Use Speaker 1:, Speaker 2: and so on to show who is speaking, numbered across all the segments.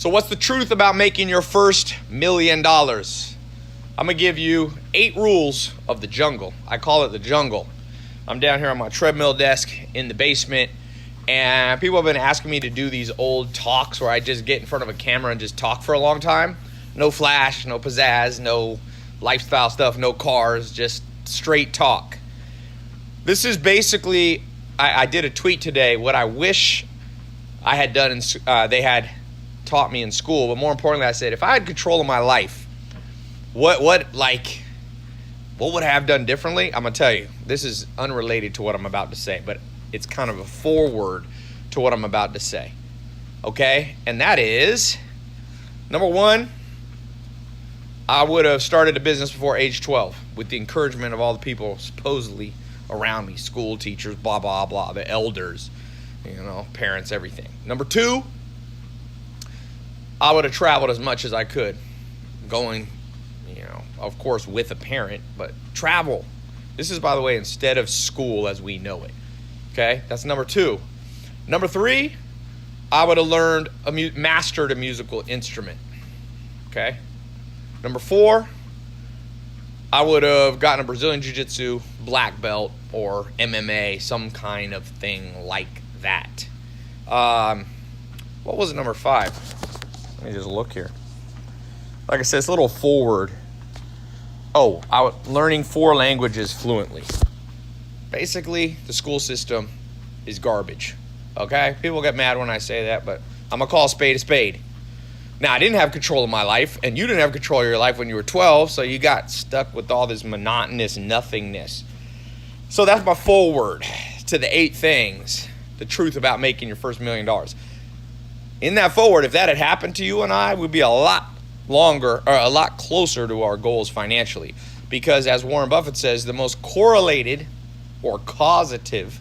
Speaker 1: So what's the truth about making your first $1 million? I'm going to give you 8 rules of the jungle. I call it the jungle. I'm down here on my treadmill desk in the basement, and people have been asking me to do these old talks where I just get in front of a camera and just talk for a long time. No flash, no pizzazz, no lifestyle stuff, no cars, just straight talk. This is basically, I did a tweet today, what I wish I had done, they had taught me in school, but more importantly, I said, if I had control of my life, what would I have done differently? I'm going to tell you, this is unrelated to what I'm about to say, but it's kind of a foreword to what I'm about to say. Okay? And that is, number 1, I would have started a business before age 12 with the encouragement of all the people supposedly around me, school teachers, blah, blah, blah, the elders, parents, everything. Number 2, I would have traveled as much as I could, going, of course, with a parent, but travel. This is, by the way, instead of school as we know it. Okay, that's number 2. Number 3, I would have mastered a musical instrument. Okay. Number 4, I would have gotten a Brazilian Jiu-Jitsu black belt or MMA, some kind of thing like that. What was it, number 5? Let me just look here. Like I said, it's a little forward. Learning 4 languages fluently. Basically, the school system is garbage. Okay? People get mad when I say that, but I'm going to call a spade a spade. Now, I didn't have control of my life, and you didn't have control of your life when you were 12, so you got stuck with all this monotonous nothingness. So that's my foreword to the 8 things, the truth about making your first $1 million. In that foreword, if that had happened to you and I, we'd be a lot closer to our goals financially. Because as Warren Buffett says, the most correlated or causative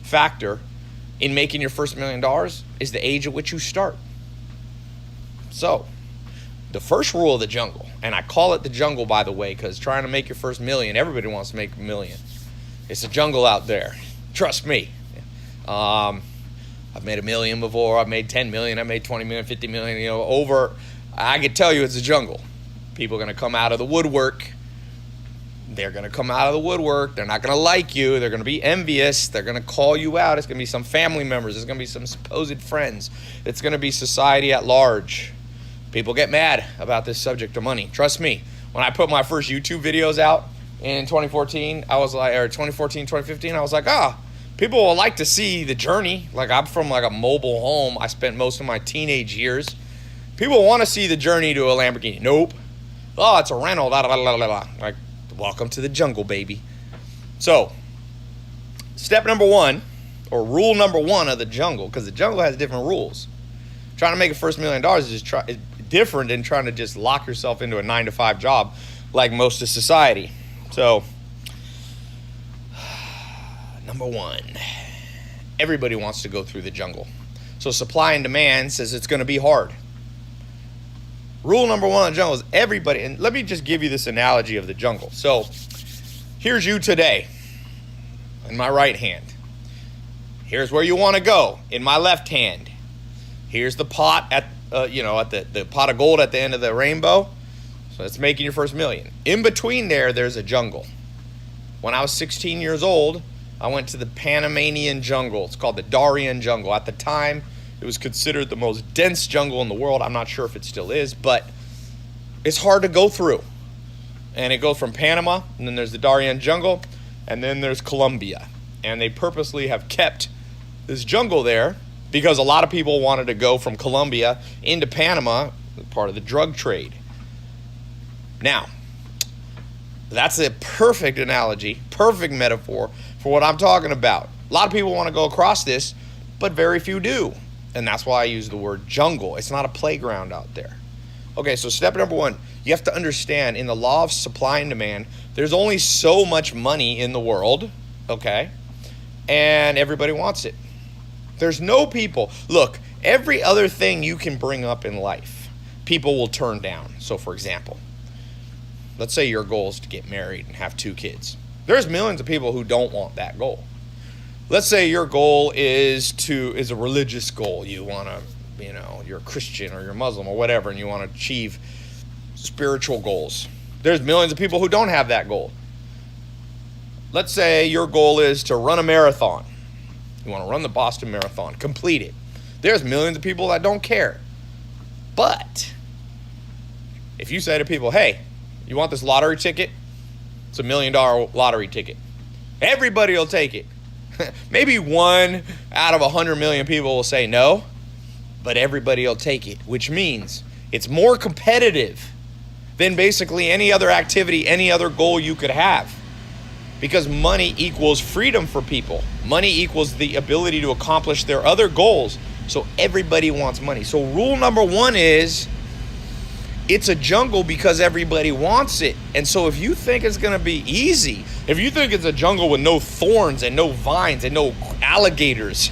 Speaker 1: factor in making your first $1 million is the age at which you start. So, the first rule of the jungle, and I call it the jungle, by the way, because trying to make your first $1 million, everybody wants to make $1 million. It's a jungle out there. Trust me. I've made $1 million before. I've made 10 million. I made 20 million, 50 million, I can tell you it's a jungle. People are going to come out of the woodwork. They're going to come out of the woodwork. They're not going to like you. They're going to be envious. They're going to call you out. It's going to be some family members. It's going to be some supposed friends. It's going to be society at large. People get mad about this subject of money. Trust me. When I put my first YouTube videos out in 2014, or 2014, 2015, I was like, people will like to see the journey. Like, I'm from a mobile home. I spent most of my teenage years. People want to see the journey to a Lamborghini. Nope. Oh, it's a rental. Blah, blah, blah, blah. Like, welcome to the jungle, baby. So, step number 1, or rule number 1 of the jungle, because the jungle has different rules. Trying to make a first $1 million is different than trying to just lock yourself into a 9-to-5 job like most of society. So, number 1, everybody wants to go through the jungle. So supply and demand says it's going to be hard. Rule number 1 in the jungle is everybody, and let me just give you this analogy of the jungle. So here's you today in my right hand. Here's where you want to go in my left hand. Here's the pot at the pot of gold at the end of the rainbow. So that's making your first $1 million. In between there's a jungle. When I was 16 years old, I went to the Panamanian jungle. It's called the Darien jungle. At the time, it was considered the most dense jungle in the world. I'm not sure if it still is, but it's hard to go through. And it goes from Panama, and then there's the Darien jungle, and then there's Colombia. And they purposely have kept this jungle there because a lot of people wanted to go from Colombia into Panama, part of the drug trade. Now, that's a perfect analogy, perfect metaphor for what I'm talking about. A lot of people want to go across this, but very few do. And that's why I use the word jungle. It's not a playground out there. Okay, so step number 1, you have to understand in the law of supply and demand, there's only so much money in the world, okay? And everybody wants it. There's no people. Look, every other thing you can bring up in life, people will turn down. So for example, let's say your goal is to get married and have 2 kids. There's millions of people who don't want that goal. Let's say your goal is a religious goal. You want to you're a Christian or you're Muslim or whatever, and you want to achieve spiritual goals. There's millions of people who don't have that goal. Let's say your goal is to run a marathon. You want to run the Boston Marathon, complete it. There's millions of people that don't care. But if you say to people, hey, you want this lottery ticket? It's $1 million lottery ticket. Everybody will take it. Maybe 1 out of 100 million people will say no, but everybody will take it, which means it's more competitive than basically any other activity, any other goal you could have. Because money equals freedom for people. Money equals the ability to accomplish their other goals. So everybody wants money. So rule number 1 is, it's a jungle because everybody wants it. And so if you think it's going to be easy, if you think it's a jungle with no thorns and no vines and no alligators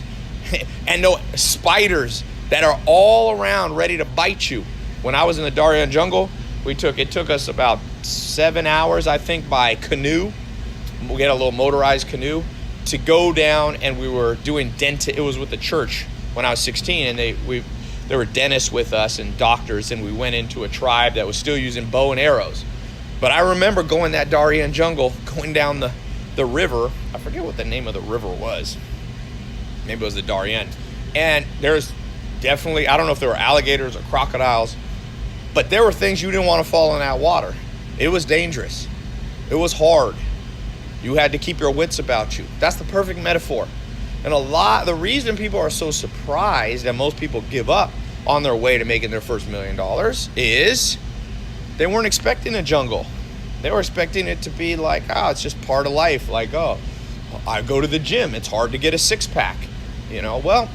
Speaker 1: and no spiders that are all around ready to bite you. When I was in the Darien jungle, it took us about 7 hours, I think, by canoe. We had a little motorized canoe to go down, and we were doing it was with the church when I was 16, and there were dentists with us and doctors, and we went into a tribe that was still using bow and arrows. But I remember going that Darien jungle, going down the river. I forget what the name of the river was. Maybe it was the Darien. And there's definitely, I don't know if there were alligators or crocodiles, but there were things you didn't want to fall in that water. It was dangerous. It was hard. You had to keep your wits about you. That's the perfect metaphor. And the reason people are so surprised that most people give up on their way to making their first $1 million is they weren't expecting a jungle. They were expecting it to be like, it's just part of life. Like, I go to the gym. It's hard to get a 6-pack. Well,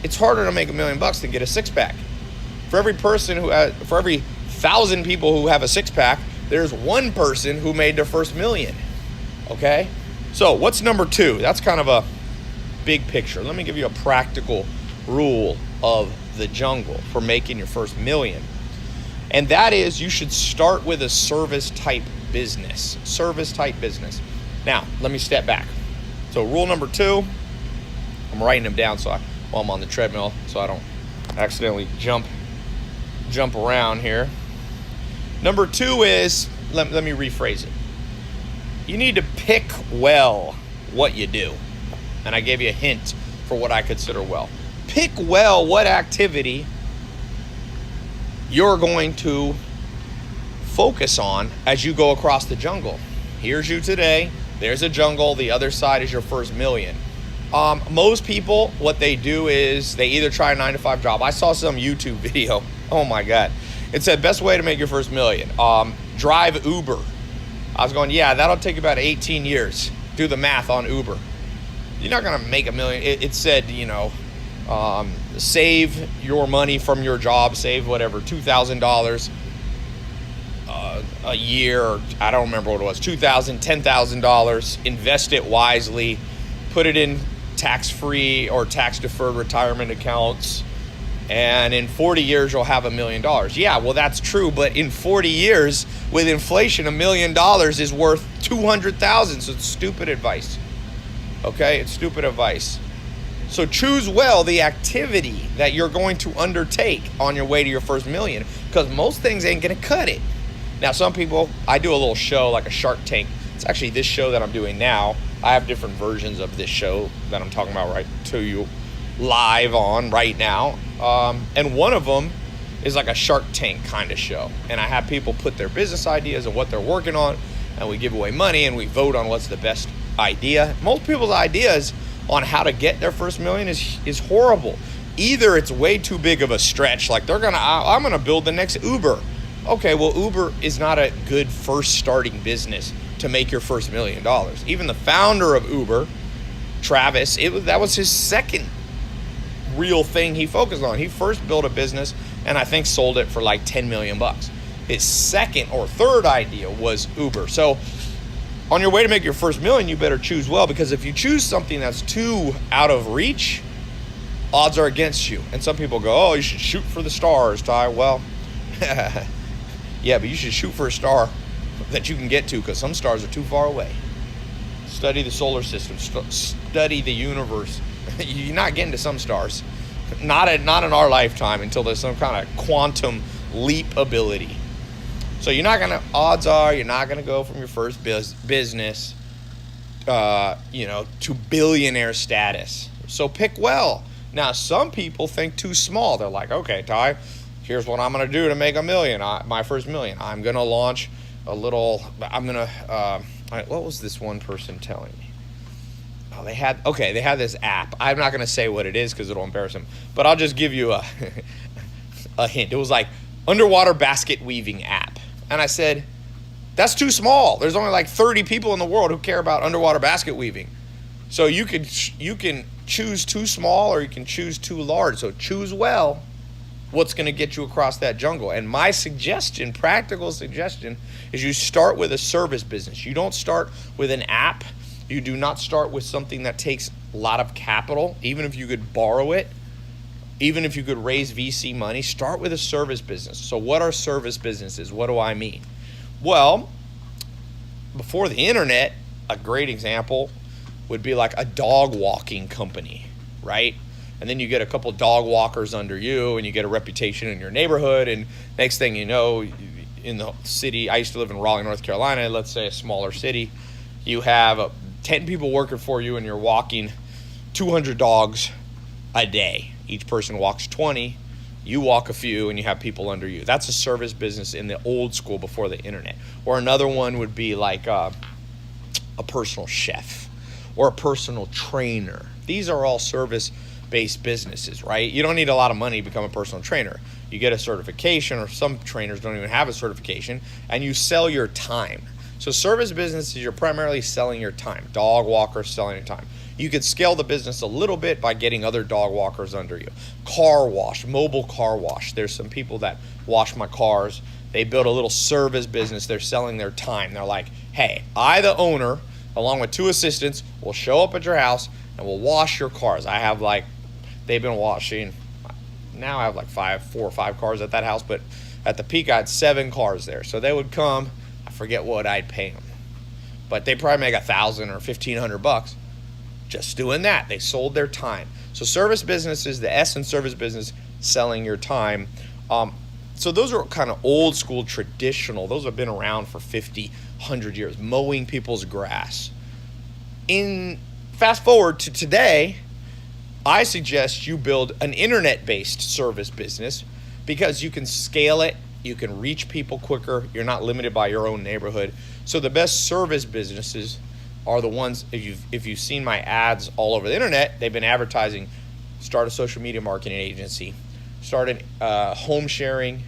Speaker 1: it's harder to make $1 million than get a 6-pack. For every 1,000 people who have a 6-pack, there's one person who made their first $1 million. Okay? So what's number 2? That's kind of a big picture. Let me give you a practical rule of the jungle for making your first $1 million. And that is, you should start with a service type business. Now, let me step back. So rule number 2, I'm writing them down while I'm on the treadmill so I don't accidentally jump around here. Number 2 is, let me rephrase it. You need to pick well what you do. And I gave you a hint for what I consider well. Pick well what activity you're going to focus on as you go across the jungle. Here's you today. There's a jungle. The other side is your first $1 million. Most people, what they do is they either try a 9-to-5 job. I saw some YouTube video. Oh my God. It said best way to make your first $1 million. Drive Uber. I was going, yeah, that'll take about 18 years. Do the math on Uber. You're not going to make $1 million. It said, save your money from your job, save whatever, $2,000 a year. Or I don't remember what it was, $2,000, $10,000. Invest it wisely. Put it in tax-free or tax-deferred retirement accounts. And in 40 years, you'll have $1 million. Yeah, well, that's true. But in 40 years, with inflation, $1 million is worth $200,000. So it's stupid advice. Okay, it's stupid advice. So choose well the activity that you're going to undertake on your way to your first $1 million, because most things ain't going to cut it. Now, some people, I do a little show like a Shark Tank. It's actually this show that I'm doing now. I have different versions of this show that I'm talking about right to you live on right now. And one of them is like a Shark Tank kind of show. And I have people put their business ideas and what they're working on, and we give away money and we vote on what's the best idea. Most people's ideas on how to get their first $1 million is horrible. Either it's way too big of a stretch, like I'm gonna build the next Uber. Okay, well, Uber is not a good first starting business to make your first $1 million. Even the founder of Uber, Travis, that was his second real thing he focused on. He first built a business and I think sold it for like 10 million bucks. His second or third idea was Uber. So on your way to make your first $1 million, you better choose well, because if you choose something that's too out of reach, odds are against you. And some people go, oh, you should shoot for the stars, Tai. Well, yeah, but you should shoot for a star that you can get to, because some stars are too far away. Study the solar system, study the universe. You're not getting to some stars. Not in our lifetime until there's some kind of quantum leap ability. So odds are you're not gonna go from your first business, to billionaire status. So pick well. Now, some people think too small. They're like, okay, Tai, here's what I'm gonna do to make $1 million. My first $1 million. I'm gonna launch what was this one person telling me? Oh, they had this app. I'm not gonna say what it is because it'll embarrass them, but I'll just give you a hint. It was like underwater basket weaving app. And I said, that's too small. There's only like 30 people in the world who care about underwater basket weaving. So you can choose too small or you can choose too large. So choose well what's going to get you across that jungle. And my practical suggestion, is you start with a service business. You don't start with an app. You do not start with something that takes a lot of capital, even if you could borrow it. Even if you could raise VC money, start with a service business. So what are service businesses? What do I mean? Well, before the internet, a great example would be like a dog walking company, right? And then you get a couple dog walkers under you and you get a reputation in your neighborhood. And next thing you know, in the city, I used to live in Raleigh, North Carolina, let's say a smaller city, you have 10 people working for you and you're walking 200 dogs a day. Each person walks 20, you walk a few, and you have people under you. That's a service business in the old school before the internet. Or another one would be like a personal chef or a personal trainer. These are all service-based businesses, right? You don't need a lot of money to become a personal trainer. You get a certification, or some trainers don't even have a certification, and you sell your time. So service businesses, you're primarily selling your time. Dog walkers, selling your time. You could scale the business a little bit by getting other dog walkers under you. Car wash, mobile car wash. There's some people that wash my cars. They build a little service business. They're selling their time. They're like, hey, I, the owner, along with 2 assistants, will show up at your house and will wash your cars. They've been washing, now I have like 4 or 5 cars at that house, but at the peak I had 7 cars there. So they would come, I forget what I'd pay them, but they probably make $1,000 or $1,500 just doing that. They sold their time. So service business is the S in service business, selling your time. So those are kind of old school, traditional. Those have been around for 50, 100 years, mowing people's grass. Fast forward to today, I suggest you build an internet-based service business because you can scale it, you can reach people quicker, you're not limited by your own neighborhood. So the best service businesses are the ones, if you've seen my ads all over the internet, they've been advertising, start a social media marketing agency, start a home sharing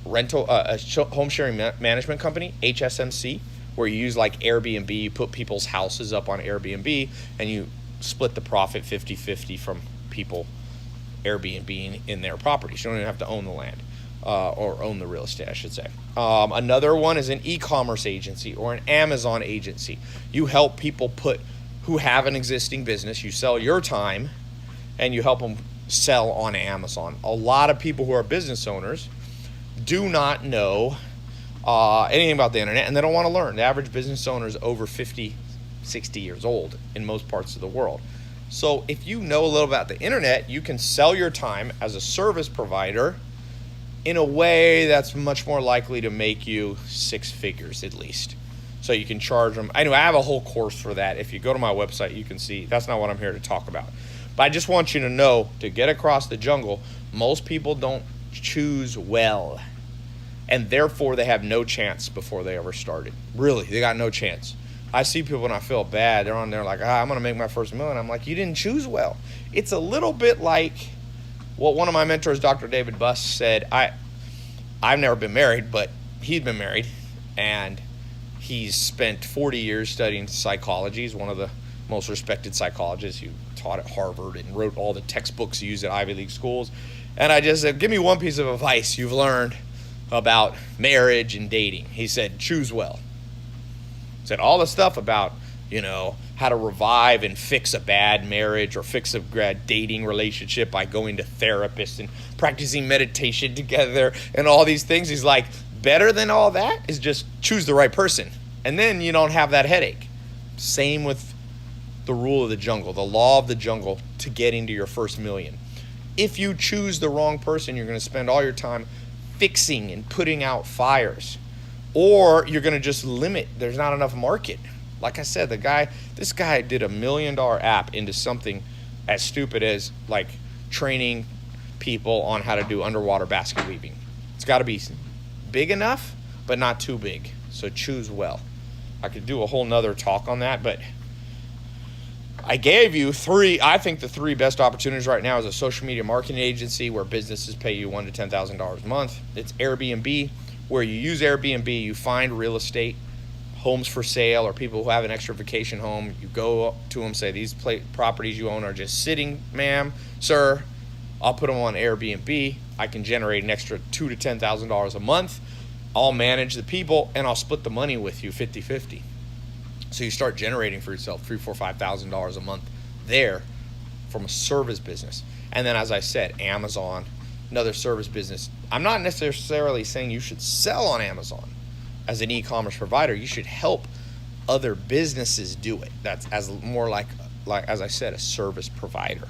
Speaker 1: management company, HSMC, where you use like Airbnb, you put people's houses up on Airbnb and you split the profit 50-50 from people Airbnb in their properties. You don't even have to own the land. Or own the real estate, I should say. Another one is an e-commerce agency or an Amazon agency. You help people who have an existing business, you sell your time, and you help them sell on Amazon. A lot of people who are business owners do not know anything about the internet, and they don't want to learn. The average business owner is over 50, 60 years old in most parts of the world. So if you know a little about the internet, you can sell your time as a service provider in a way that's much more likely to make you 6 figures at least. So you can charge them. I have a whole course for that. If you go to my website, you can see. That's not what I'm here to talk about. But I just want you to know, to get across the jungle, most people don't choose well. And therefore, they have no chance before they ever started. Really, they got no chance. I see people and I feel bad. They're on there like, I'm going to make my first $1 million. I'm like, you didn't choose well. It's a little bit like what one of my mentors, Dr. David Buss, said. I've never been married, but he'd been married, and he's spent 40 years studying psychology. He's one of the most respected psychologists who taught at Harvard and wrote all the textbooks used at Ivy League schools. And I just said, give me one piece of advice you've learned about marriage and dating. He said, choose well. He said all the stuff about, how to revive and fix a bad marriage or fix a bad dating relationship by going to therapists and practicing meditation together and all these things. He's like, better than all that is just choose the right person. And then you don't have that headache. Same with the rule of the jungle, the law of the jungle to getting to your first $1 million. If you choose the wrong person, you're going to spend all your time fixing and putting out fires. Or you're going to just limit. There's not enough market. Like I said, this guy did $1 million app into something as stupid as like training people on how to do underwater basket weaving. It's got to be big enough, but not too big. So choose well. I could do a whole nother talk on that, but I gave you I think the three best opportunities right now is a social media marketing agency where businesses pay you $1,000 to $10,000 a month. It's Airbnb, where you use Airbnb, you find real estate, homes for sale, or people who have an extra vacation home. You go up to them, say, these properties you own are just sitting, ma'am, sir. I'll put them on Airbnb. I can generate an extra $2,000 to $10,000 a month. I'll manage the people, and I'll split the money with you 50-50. So you start generating for yourself $3,000, $4,000, $5,000 a month there from a service business. And then, as I said, Amazon, another service business. I'm not necessarily saying you should sell on Amazon as an e-commerce provider. You should help other businesses do it. That's as more like as I said, a service provider.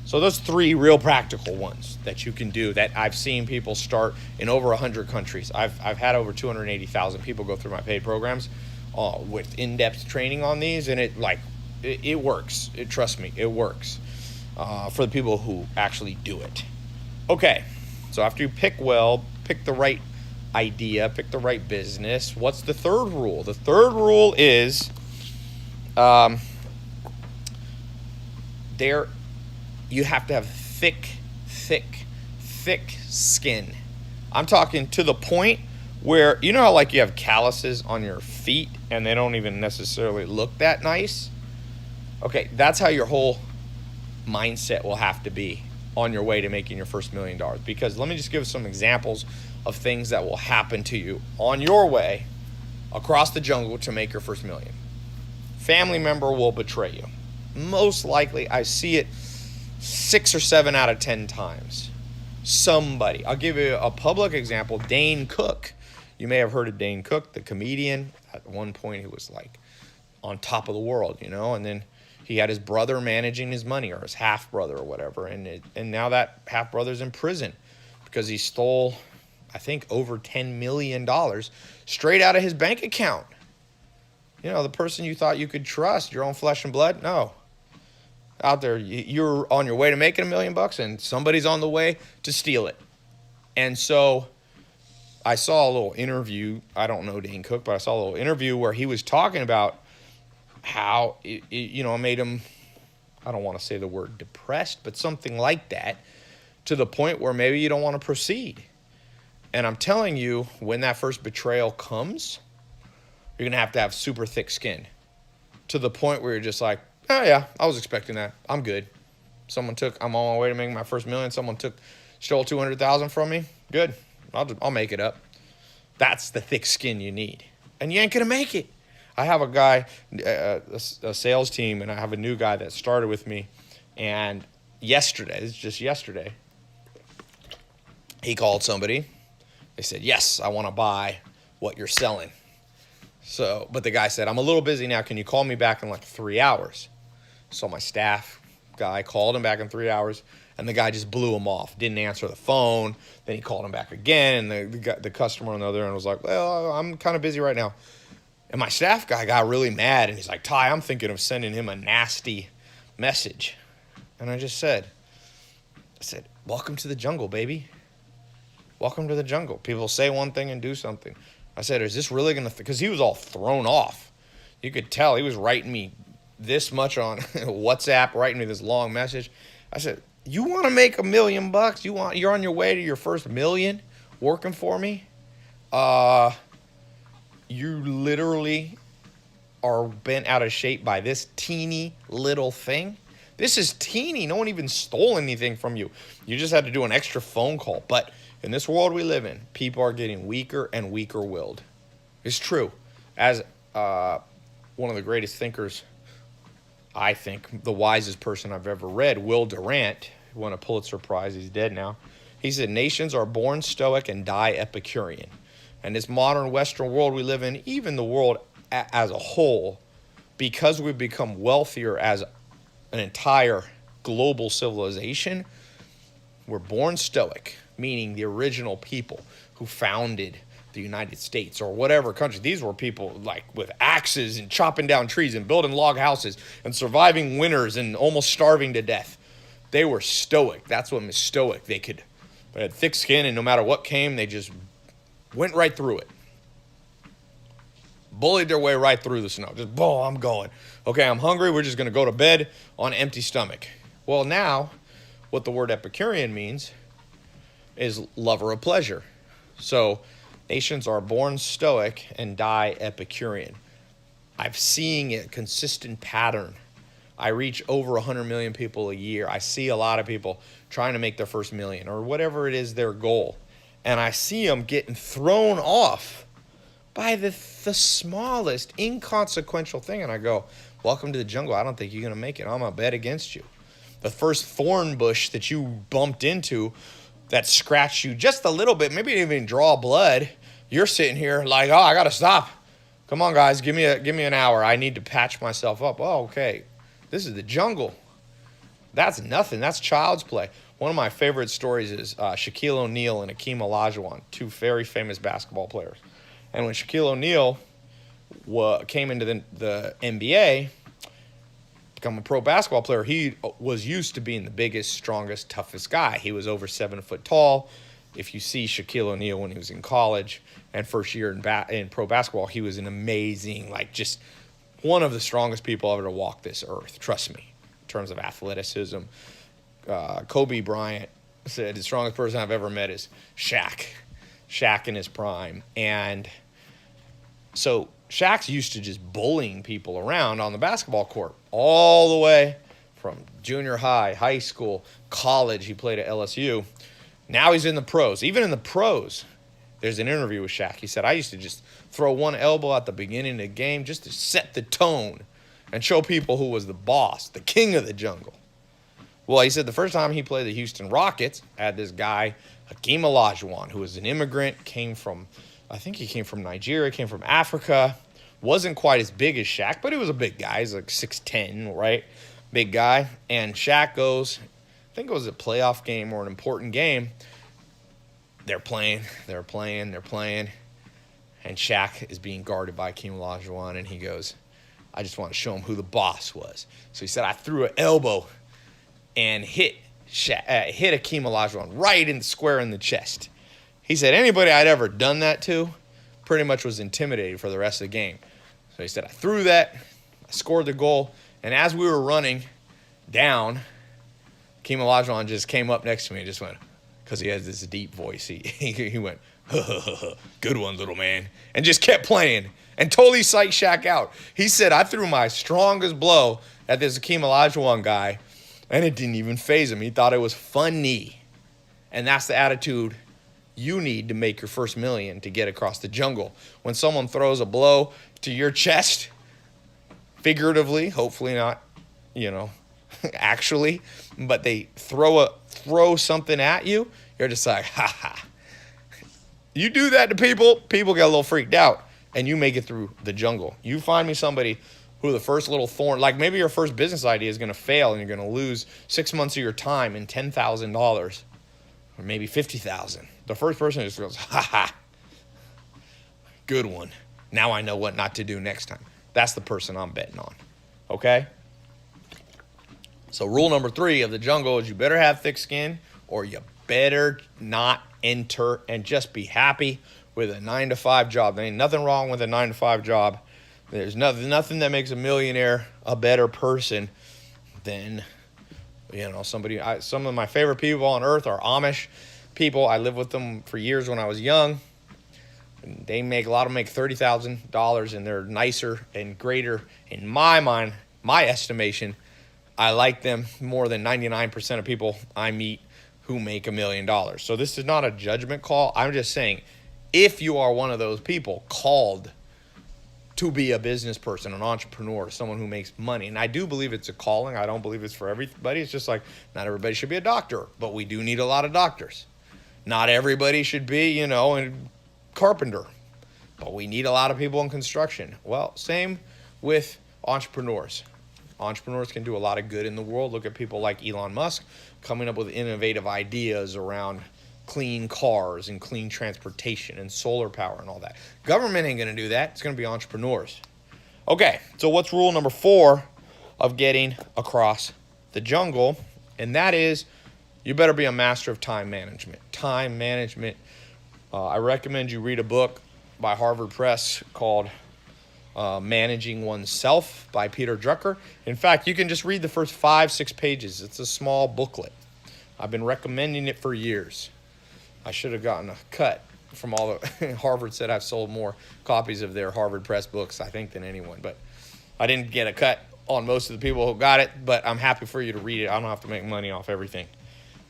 Speaker 1: So those three real practical ones that you can do that I've seen people start in over 100 countries. I've had over 280,000 people go through my paid programs with in-depth training on these, and it works. Trust me, it works for the people who actually do it. Okay, so after you pick well, pick the right idea, pick the right business. What's the third rule? The third rule is you have to have thick skin. I'm talking to the point where, you know how like you have calluses on your feet and they don't even necessarily look that nice? Okay, that's how your whole mindset will have to be on your way to making your first $1 million. Because let me just give some examples of things that will happen to you on your way across the jungle to make your first $1 million. Family member will betray you. Most likely, I see it 6 or 7 out of 10 times. Somebody. I'll give you a public example. Dane Cook. You may have heard of Dane Cook, the comedian. At one point, he was like on top of the world, you know, and then he had his brother managing his money, or his half-brother or whatever, and now that half-brother's in prison because he stole, I think, over $10 million straight out of his bank account. You know, the person you thought you could trust, your own flesh and blood, no. Out there, you're on your way to making $1 million, and somebody's on the way to steal it. And so I saw a little interview. I don't know Dane Cook, but I saw a little interview where he was talking about how it made him, I don't want to say the word depressed, but something like that, to the point where maybe you don't want to proceed. And I'm telling you, when that first betrayal comes, you're going to have super thick skin, to the point where you're just like, oh yeah, I was expecting that. I'm good. I'm on my way to making my first $1 million. Someone stole $200,000 from me. Good. I'll make it up. That's the thick skin you need. And you ain't going to make it. I have a guy, a sales team, and I have a new guy that started with me. And this is just yesterday, he called somebody. They said, yes, I want to buy what you're selling. So, but the guy said, I'm a little busy now. Can you call me back in like 3 hours? So my staff guy called him back in 3 hours, and the guy just blew him off. Didn't answer the phone. Then he called him back again, and the customer on the other end was like, well, I'm kind of busy right now. And my staff guy got really mad, and he's like, Ty, I'm thinking of sending him a nasty message. And I said, welcome to the jungle, baby. Welcome to the jungle. People say one thing and do something. I said, is this really going to, because he was all thrown off. You could tell he was writing me this much on WhatsApp, writing me this long message. I said, you want to make $1 million? You're on your way to your first $1 million working for me? You literally are bent out of shape by this teeny little thing. This is teeny. No one even stole anything from you. You just had to do an extra phone call. But in this world we live in, people are getting weaker and weaker-willed. It's true. As one of the greatest thinkers, I think, the wisest person I've ever read, Will Durant, who won a Pulitzer Prize, he's dead now. He said, nations are born stoic and die Epicurean. And this modern Western world we live in, even the world as a whole, because we've become wealthier as an entire global civilization, were born stoic, meaning the original people who founded the United States or whatever country. These were people like with axes and chopping down trees and building log houses and surviving winters and almost starving to death. They were stoic. That's what was stoic. They had thick skin, and no matter what came, they just went right through it. Bullied their way right through the snow. Just, I'm going. Okay, I'm hungry. We're just going to go to bed on an empty stomach. Well, now, what the word Epicurean means is lover of pleasure. So, nations are born stoic and die Epicurean. I'm seeing a consistent pattern. I reach over 100 million people a year. I see a lot of people trying to make their first million or whatever it is their goal. And I see them getting thrown off by the smallest inconsequential thing. And I go, welcome to the jungle. I don't think you're going to make it. I'm going to bet against you. The first thorn bush that you bumped into that scratched you just a little bit, maybe didn't even draw blood, you're sitting here like, I got to stop. Come on, guys, give me an hour. I need to patch myself up. Oh, okay. This is the jungle. That's nothing. That's child's play. One of my favorite stories is Shaquille O'Neal and Hakeem Olajuwon, two very famous basketball players. And when Shaquille O'Neal came into the NBA, become a pro basketball player, he was used to being the biggest, strongest, toughest guy. He was over 7 foot tall. If you see Shaquille O'Neal when he was in college and first year in pro basketball, he was an amazing, just one of the strongest people ever to walk this earth. Trust me, in terms of athleticism. Kobe Bryant said the strongest person I've ever met is Shaq. Shaq in his prime. And so Shaq's used to just bullying people around on the basketball court all the way from junior high, high school, college. He played at LSU. Now he's in the pros. Even in the pros, there's an interview with Shaq. He said, I used to just throw one elbow at the beginning of the game just to set the tone and show people who was the boss, the king of the jungle. Well, he said the first time he played the Houston Rockets, had this guy, Hakeem Olajuwon, who was an immigrant, I think he came from Nigeria, came from Africa, wasn't quite as big as Shaq, but he was a big guy. He's like 6'10", right? Big guy. And Shaq goes, I think it was a playoff game or an important game. They're playing. And Shaq is being guarded by Hakeem Olajuwon, and he goes, I just want to show him who the boss was. So he said, I threw an elbow and hit Hakeem Olajuwon right in the square in the chest. He said anybody I'd ever done that to pretty much was intimidated for the rest of the game. So he said, I threw that, I scored the goal, and as we were running down, Hakeem Olajuwon just came up next to me and just went, because he has this deep voice, he went, good one, little man, and just kept playing and totally psyched Shaq out. He said, I threw my strongest blow at this Hakeem Olajuwon guy, and it didn't even faze him. He thought it was funny. And that's the attitude you need to make your first million to get across the jungle. When someone throws a blow to your chest, figuratively, hopefully not, actually, but they throw something at you, you're just like, ha ha. You do that to people get a little freaked out, and you make it through the jungle. You find me somebody who the first little thorn, like maybe your first business idea is going to fail and you're going to lose 6 months of your time and $10,000 or maybe $50,000. The first person just goes, ha ha, good one. Now I know what not to do next time. That's the person I'm betting on, okay? So rule number 3 of the jungle is you better have thick skin or you better not enter and just be happy with a 9-to-5 job. There ain't nothing wrong with a 9-to-5 job. There's nothing that makes a millionaire a better person than, somebody. Some of my favorite people on earth are Amish people. I lived with them for years when I was young. And a lot of them make $30,000, and they're nicer and greater in my mind, my estimation. I like them more than 99% of people I meet who make $1 million. So this is not a judgment call. I'm just saying, if you are one of those people called to be a business person, an entrepreneur, someone who makes money. And I do believe it's a calling. I don't believe it's for everybody. It's just like not everybody should be a doctor, but we do need a lot of doctors. Not everybody should be, a carpenter, but we need a lot of people in construction. Well, same with entrepreneurs. Entrepreneurs can do a lot of good in the world. Look at people like Elon Musk, coming up with innovative ideas around clean cars and clean transportation and solar power and all that. Government ain't going to do that. It's going to be entrepreneurs. Okay, so what's rule number 4 of getting across the jungle? And that is, you better be a master of time management. Time management. I recommend you read a book by Harvard Press called Managing Oneself by Peter Drucker. In fact, you can just read the first 5-6 pages. It's a small booklet. I've been recommending it for years. I should have gotten a cut from all the Harvard said I've sold more copies of their Harvard Press books, I think, than anyone. But I didn't get a cut on most of the people who got it, but I'm happy for you to read it. I don't have to make money off everything.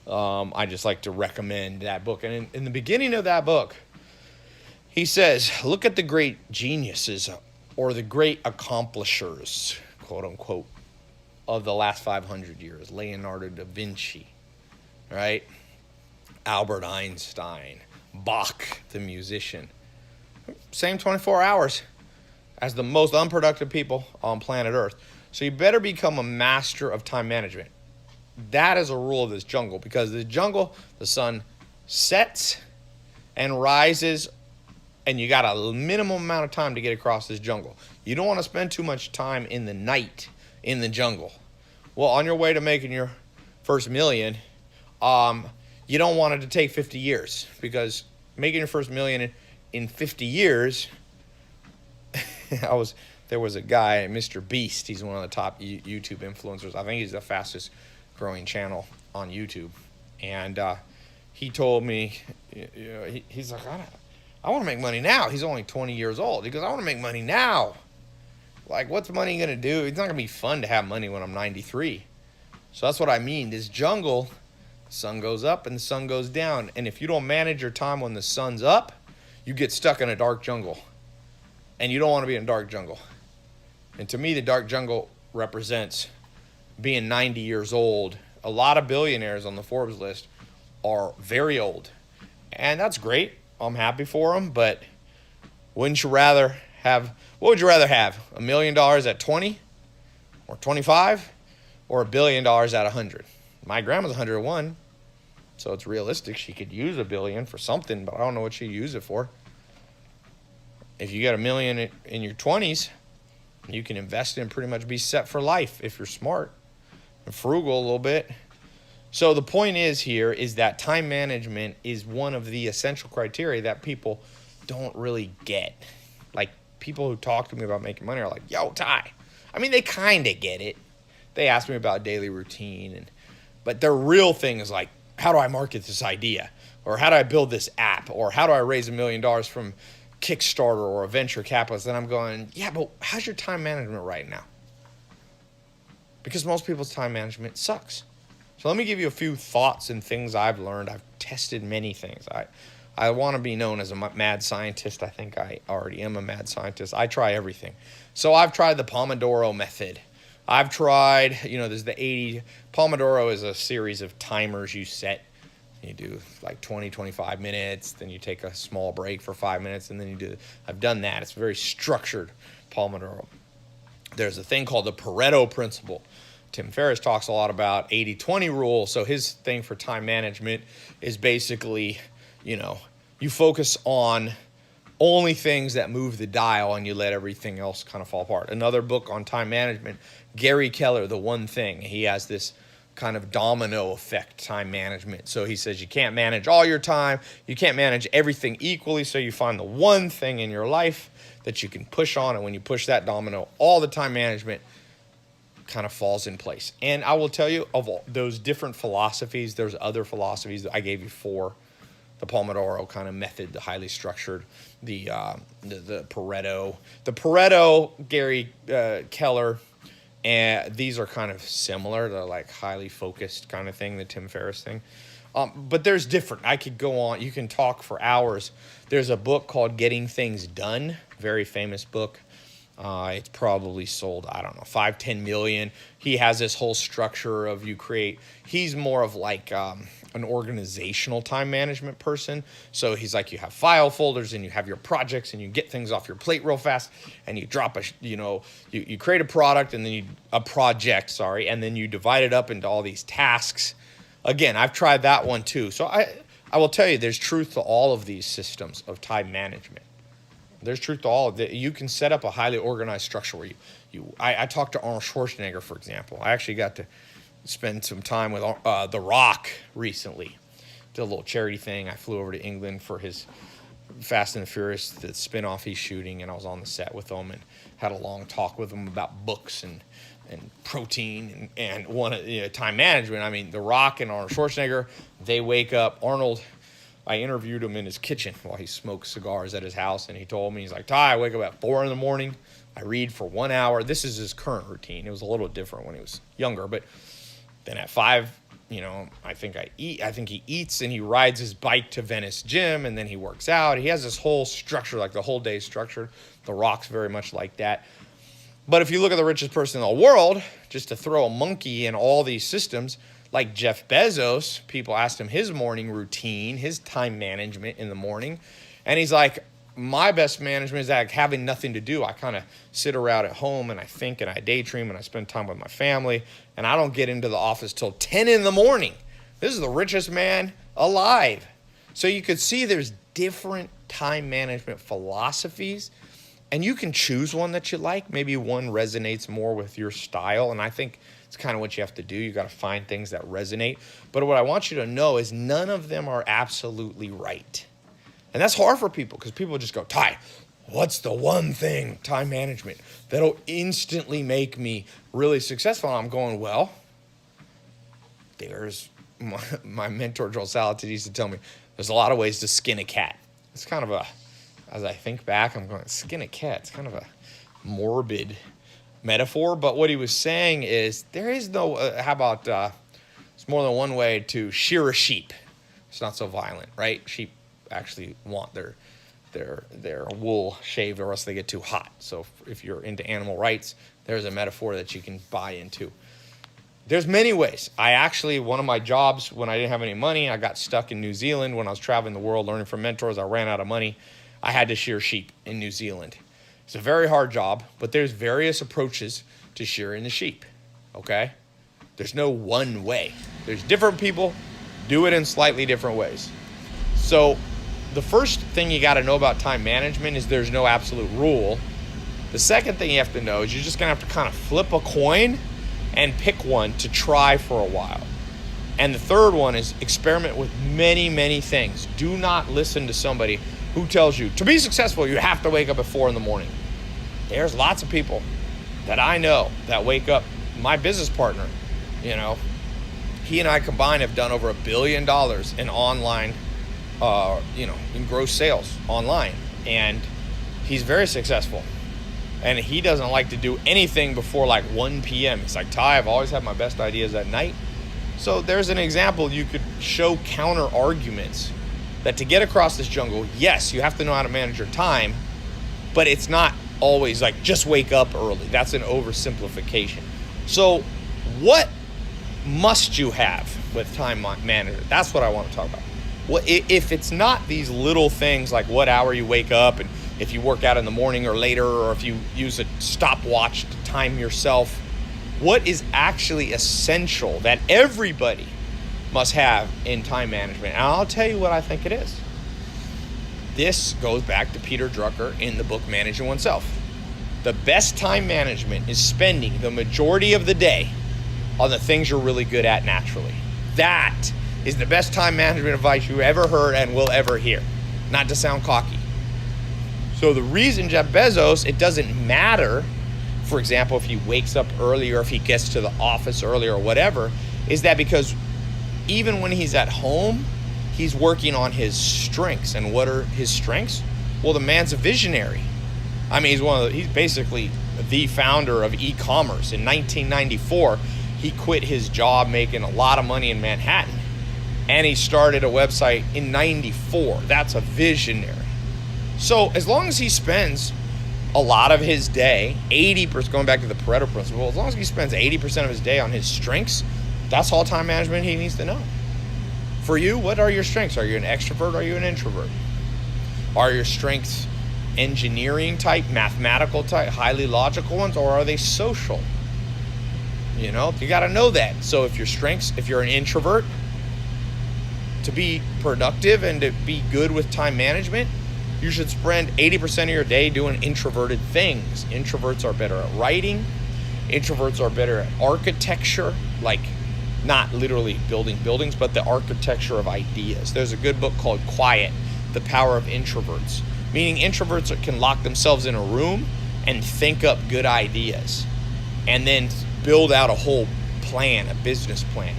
Speaker 1: I just like to recommend that book. And in the beginning of that book, he says, look at the great geniuses or the great accomplishers, quote unquote, of the last 500 years. Leonardo da Vinci, right? Albert Einstein, Bach, the musician. Same 24 hours as the most unproductive people on planet Earth. So you better become a master of time management. That is a rule of this jungle, because the jungle, the sun sets and rises, and you got a minimum amount of time to get across this jungle. You don't want to spend too much time in the night in the jungle. Well, on your way to making your first million, you don't want it to take 50 years, because making your first million in 50 years, there was a guy, Mr. Beast. He's one of the top YouTube influencers. I think he's the fastest growing channel on YouTube. And he told me, he's like, I want to make money now. He's only 20 years old. He goes, I want to make money now. Like, what's money going to do? It's not going to be fun to have money when I'm 93. So that's what I mean. This jungle, the sun goes up and the sun goes down. And if you don't manage your time when the sun's up, you get stuck in a dark jungle. And you don't want to be in a dark jungle. And to me, the dark jungle represents being 90 years old. A lot of billionaires on the Forbes list are very old. And that's great. I'm happy for them. But what would you rather have? $1 million at 20 or 25 or $1 billion at 100? My grandma's 101. So it's realistic. She could use $1 billion for something, but I don't know what she'd use it for. If you get $1 million in your 20s, you can invest in, pretty much be set for life if you're smart and frugal a little bit. So the point is here is that time management is one of the essential criteria that people don't really get. Like, people who talk to me about making money are like, yo, Tai. I mean, they kind of get it. They ask me about daily routine, but their real thing is like, how do I market this idea? Or how do I build this app? Or how do I raise $1 million from Kickstarter or a venture capitalist? And I'm going, yeah, but how's your time management right now? Because most people's time management sucks. So let me give you a few thoughts and things I've learned. I've tested many things. I want to be known as a mad scientist. I think I already am a mad scientist. I try everything. So I've tried the Pomodoro method. I've tried, there's the 80. Pomodoro is a series of timers you set. You do like 20, 25 minutes, then you take a small break for 5 minutes, and then you do. I've done that. It's very structured, Pomodoro. There's a thing called the Pareto principle. Tim Ferriss talks a lot about 80-20 rule. So his thing for time management is basically, you focus on only things that move the dial and you let everything else kind of fall apart. Another book on time management, Gary Keller, The One Thing. He has this kind of domino effect time management. So he says you can't manage all your time. You can't manage everything equally. So you find the one thing in your life that you can push on. And when you push that domino, all the time management kind of falls in place. And I will tell you, of all those different philosophies, there's other philosophies that I gave you 4. The Pomodoro kind of method, the highly structured, the Pareto. The Pareto, Gary Keller, and these are kind of similar. They're like highly focused kind of thing, the Tim Ferriss thing. But there's different. I could go on. You can talk for hours. There's a book called Getting Things Done, very famous book. It's probably sold, 5-10 million. He has this whole structure of he's more of like an organizational time management person. So he's like, you have file folders and you have your projects and you get things off your plate real fast and you drop you create a project and then you divide it up into all these tasks Again, I've tried that one too. So I will tell you, there's truth to all of these systems of time management. There's truth to all of it. You can set up a highly organized structure where I talked to Arnold Schwarzenegger, for example. I actually got to spend some time with The Rock recently. Did a little charity thing. I flew over to England for his Fast and the Furious, the spinoff he's shooting, and I was on the set with him and had a long talk with him about books and protein and time management. I mean, The Rock and Arnold Schwarzenegger, they wake up. Arnold, I interviewed him in his kitchen while he smoked cigars at his house, and he told me, he's like, Tai, I wake up at 4 in the morning. I read for 1 hour. This is his current routine. It was a little different when he was younger, but then at 5, I think he eats and he rides his bike to Venice Gym, and then he works out. He has this whole structure, like the whole day structured. The Rock's very much like that. But if you look at the richest person in the world, just to throw a monkey in all these systems, like Jeff Bezos, people asked him his morning routine, his time management in the morning. And he's like, my best management is like having nothing to do. I kind of sit around at home and I think and I daydream and I spend time with my family. And I don't get into the office till 10 in the morning. This is the richest man alive. So you could see there's different time management philosophies. And you can choose one that you like. Maybe one resonates more with your style. And I think it's kind of what you have to do. You got to find things that resonate. But what I want you to know is none of them are absolutely right. And that's hard for people because people just go, Tai, what's the one thing, time management, that'll instantly make me really successful? And I'm going, well, there's my mentor, Joel Salatin, used to tell me, there's a lot of ways to skin a cat. It's kind of as I think back, I'm going, skin a cat. It's kind of a morbid metaphor. But what he was saying is there is no, it's more than one way to shear a sheep. It's not so violent, right? Sheep actually want their wool shaved or else they get too hot. So if you're into animal rights, there's a metaphor that you can buy into. There's many ways. One of my jobs when I didn't have any money, I got stuck in New Zealand when I was traveling the world learning from mentors. I ran out of money. I had to shear sheep in New Zealand. It's a very hard job, but there's various approaches to shearing the sheep, okay? There's no one way. There's different people do it in slightly different ways. So the first thing you got to know about time management is there's no absolute rule. The second thing you have to know is you're just going to have to kind of flip a coin and pick one to try for a while. And the third one is experiment with many, many things. Do not listen to somebody who tells you to be successful, you have to wake up at 4 in the morning. There's lots of people that I know that wake up. My business partner, he and I combined have done over $1 billion in online in gross sales online, and he's very successful. And he doesn't like to do anything before like 1 p.m. It's like, Tai, I've always had my best ideas at night. So there's an example. You could show counter arguments that to get across this jungle, yes, you have to know how to manage your time, but it's not always like just wake up early. That's an oversimplification. So what must you have with time management? That's what I want to talk about. Well, if it's not these little things like what hour you wake up and if you work out in the morning or later, or if you use a stopwatch to time yourself, what is actually essential that everybody must have in time management? And I'll tell you what I think it is. This goes back to Peter Drucker in the book Managing Oneself. The best time management is spending the majority of the day on the things you're really good at naturally. That is the best time management advice you ever heard and will ever hear. Not to sound cocky. So the reason Jeff Bezos, it doesn't matter, for example, if he wakes up early or if he gets to the office early or whatever, is that because even when he's at home, he's working on his strengths. And what are his strengths? Well, the man's a visionary. I mean, he's basically the founder of e-commerce. In 1994, he quit his job making a lot of money in Manhattan, and he started a website in 94. That's a visionary. So as long as he spends a lot of his day, 80%, going back to the Pareto principle, as long as he spends 80% of his day on his strengths, that's all time management he needs to know. For you, what are your strengths? Are you an extrovert or are you an introvert? Are your strengths engineering type, mathematical type, highly logical ones, or are they social? You got to know that. So if your strengths, if you're an introvert, to be productive and to be good with time management, you should spend 80% of your day doing introverted things. Introverts are better at writing. Introverts are better at architecture, like not literally building buildings, but the architecture of ideas. There's a good book called Quiet, The Power of Introverts, meaning introverts can lock themselves in a room and think up good ideas and then build out a whole plan, a business plan.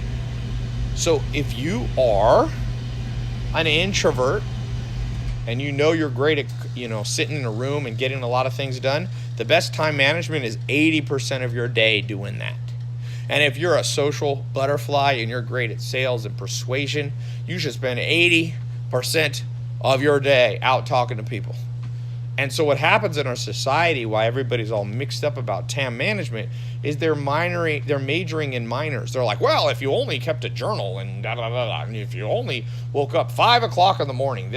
Speaker 1: So if you are an introvert and you know you're great at, sitting in a room and getting a lot of things done, the best time management is 80% of your day doing that. And if you're a social butterfly and you're great at sales and persuasion, you should spend 80% of your day out talking to people. And so what happens in our society, why everybody's all mixed up about time management, is they're majoring in minors. They're like, well, if you only kept a journal and da da da da, and if you only woke up 5 o'clock in the morning,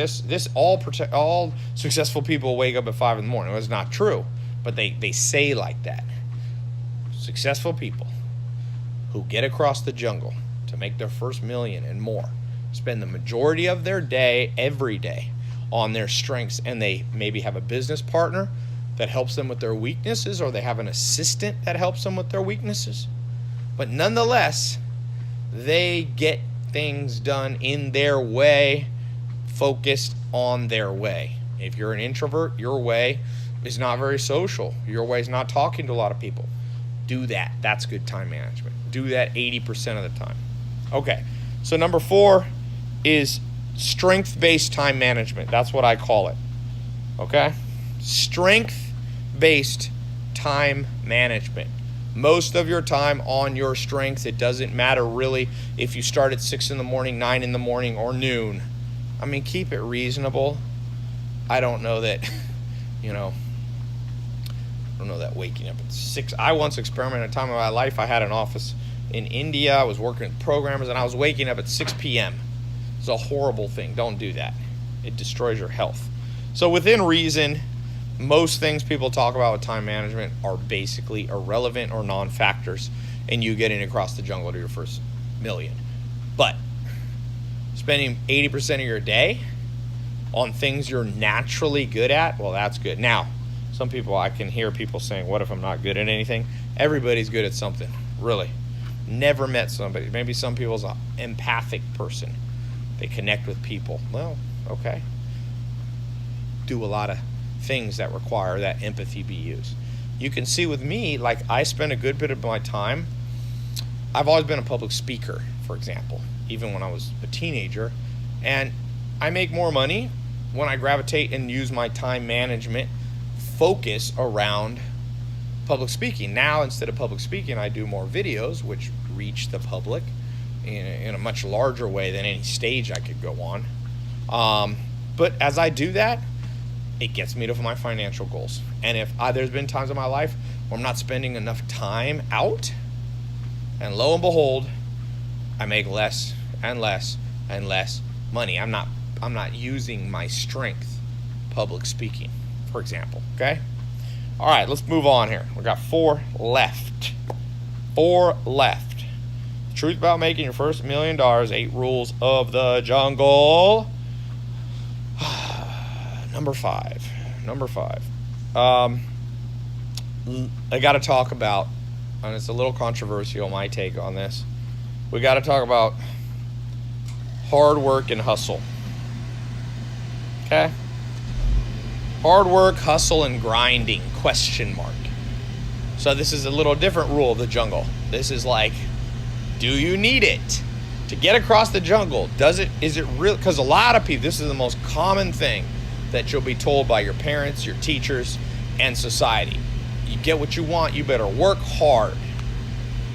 Speaker 1: all successful people wake up at 5 in the morning. Well, it's not true, but they say like that. Successful people who get across the jungle to make their first million and more spend the majority of their day, every day, on their strengths, and they maybe have a business partner that helps them with their weaknesses, or they have an assistant that helps them with their weaknesses. But nonetheless, they get things done in their way, focused on their way. If you're an introvert, your way is not very social. Your way is not talking to a lot of people. Do that. That's good time management. Do that 80% of the time. Okay, so number 4 is strength-based time management. That's what I call it. Okay? Strength-based time management. Most of your time on your strengths. It doesn't matter really if you start at 6 in the morning, 9 in the morning, or noon. I mean, keep it reasonable. I don't know that, waking up at 6. I once experimented a time of my life. I had an office in India. I was working with programmers, and I was waking up at 6 p.m. It's a horrible thing. Don't do that. It destroys your health. So within reason, most things people talk about with time management are basically irrelevant or non-factors in you getting across the jungle to your first million. But spending 80% of your day on things you're naturally good at, well, that's good. Now, some people, I can hear people saying, what if I'm not good at anything? Everybody's good at something, really. Never met somebody. Maybe some people's an empathic person. They connect with people. Well, okay. Do a lot of things that require that empathy be used. You can see with me, like I spend a good bit of my time. I've always been a public speaker, for example, even when I was a teenager. And I make more money when I gravitate and use my time management focus around public speaking. Now, instead of public speaking, I do more videos, which reach the public in a much larger way than any stage I could go on. But as I do that, it gets me to my financial goals. And if there's been times in my life where I'm not spending enough time out, and lo and behold, I make less and less and less money. I'm not using my strength, public speaking, for example. Okay? All right, let's move on here. We got 4 left. 4 left. Truth about making your first $1 million, 8 rules of the jungle. Number 5. I got to talk about, and it's a little controversial, my take on this. We got to talk about hard work and hustle. Okay? Hard work, hustle, and grinding, ? So this is a little different rule of the jungle. This is like, do you need it to get across the jungle? Is it real? Because a lot of people, this is the most common thing that you'll be told by your parents, your teachers, and society. You get what you want, you better work hard.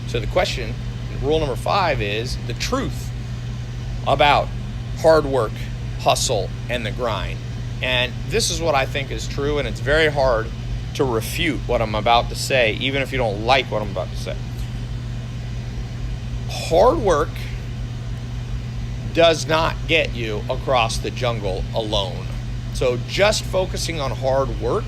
Speaker 1: So the question, rule number 5, is the truth about hard work, hustle, and the grind. And this is what I think is true, and it's very hard to refute what I'm about to say, even if you don't like what I'm about to say. Hard work does not get you across the jungle alone. So just focusing on hard work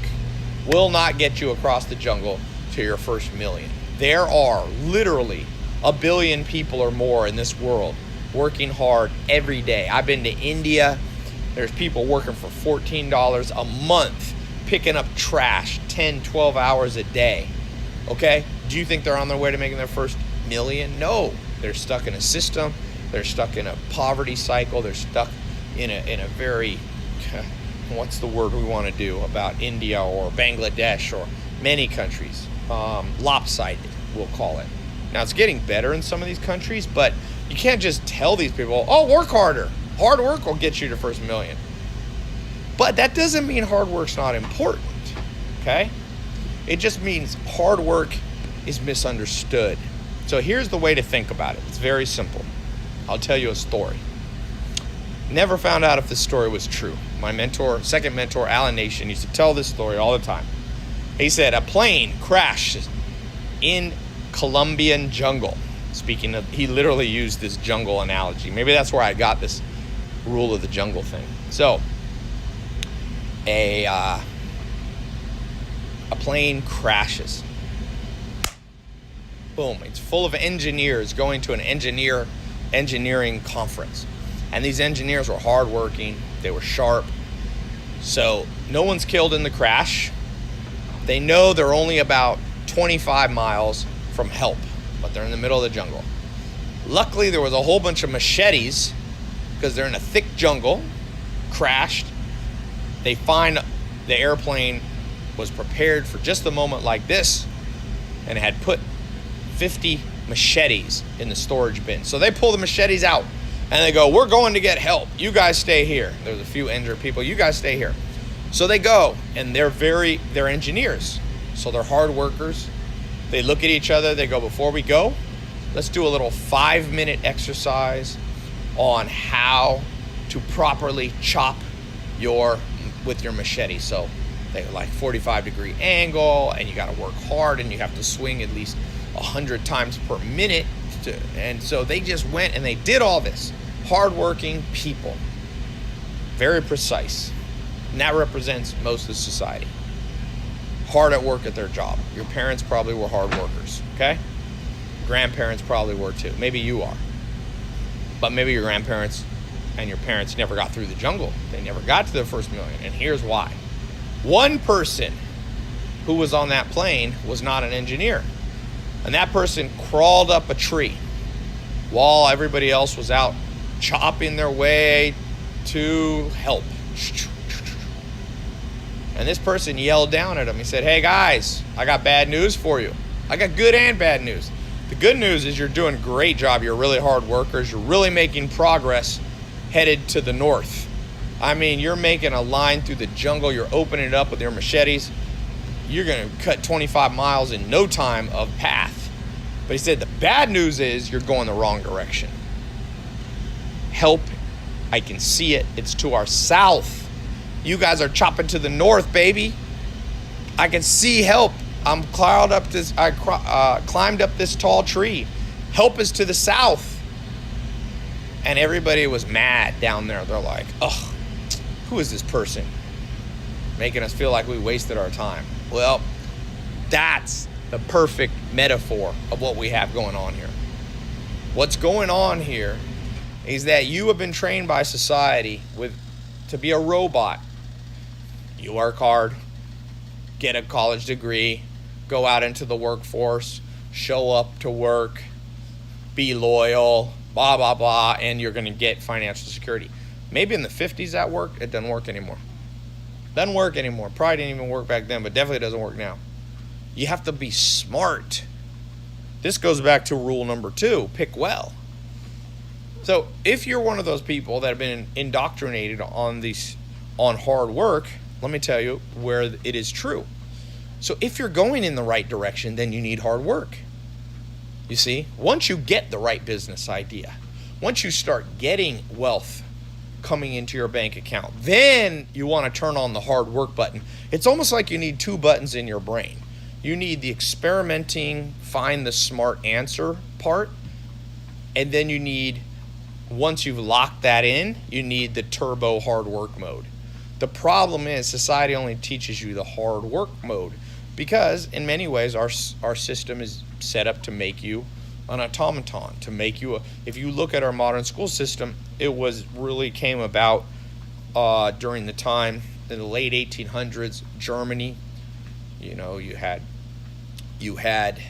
Speaker 1: will not get you across the jungle to your first million. There are literally 1 billion people or more in this world working hard every day. I've been to India. There's people working for $14 a month, picking up trash 10, 12 hours a day. Okay? Do you think they're on their way to making their first million? No. They're stuck in a system. They're stuck in a poverty cycle. They're stuck in a very, what's the word we want to do about India or Bangladesh or many countries? Lopsided, we'll call it. Now, it's getting better in some of these countries, but you can't just tell these people, oh, work harder. Hard work will get you to first million. But that doesn't mean hard work's not important, okay? It just means hard work is misunderstood. So here's the way to think about it. It's very simple. I'll tell you a story. Never found out if this story was true. My mentor, second mentor, Alan Nation, used to tell this story all the time. He said a plane crashed in Colombian jungle. Speaking of, he literally used this jungle analogy. Maybe that's where I got this rule of the jungle thing. So, a plane crashes. Boom. It's full of engineers going to an engineering conference. And these engineers were hardworking. They were sharp. So, no one's killed in the crash. They know they're only about 25 miles from help, but they're in the middle of the jungle. Luckily, there was a whole bunch of machetes because they're in a thick jungle, crashed. They find the airplane was prepared for just a moment like this and had put 50 machetes in the storage bin. So they pull the machetes out and they go, we're going to get help. You guys stay here. There's a few injured people. You guys stay here. So they go, and they're engineers. So they're hard workers. They look at each other. They go, before we go, let's do a little 5-minute exercise on how to properly chop with your machete. So they like 45-degree angle, and you got to work hard, and you have to swing at least 100 times per minute. And so they just went and they did all this. Hardworking people. Very precise. And that represents most of society. Hard at work at their job. Your parents probably were hard workers, okay? Grandparents probably were too. Maybe you are. But maybe your grandparents and your parents never got through the jungle. They never got to their first million. And here's why. One person who was on that plane was not an engineer. And that person crawled up a tree while everybody else was out chopping their way to help. And this person yelled down at him. He said, hey guys, I got bad news for you. I got good and bad news. The good news is you're doing a great job. You're really hard workers. You're really making progress headed to the north. I mean, you're making a line through the jungle. You're opening it up with your machetes. You're going to cut 25 miles in no time of path. But he said the bad news is you're going the wrong direction. Help, I can see it. It's to our south. You guys are chopping to the north, baby. I can see help. I climbed up this tall tree. Help is to the south. And everybody was mad down there. They're like, ugh, who is this person? Making us feel like we wasted our time. Well, that's the perfect metaphor of what we have going on here. What's going on here is that you have been trained by society to be a robot. You work hard, get a college degree, go out into the workforce, show up to work, be loyal, blah, blah, blah, and you're going to get financial security. Maybe in the 50s that worked. It doesn't work anymore. Doesn't work anymore. Probably didn't even work back then, but definitely doesn't work now. You have to be smart. This goes back to rule number 2, pick well. So if you're one of those people that have been indoctrinated on hard work, let me tell you where it is true. So if you're going in the right direction, then you need hard work. You see, once you get the right business idea, once you start getting wealth coming into your bank account, then you want to turn on the hard work button. It's almost like you need 2 buttons in your brain. You need the experimenting, find the smart answer part, and then you need, once you've locked that in, you need the turbo hard work mode. The problem is society only teaches you the hard work mode because in many ways our system is set up to make you an automaton to make you if you look at our modern school system, it was really came about during the time in the late 1800s, Germany. You had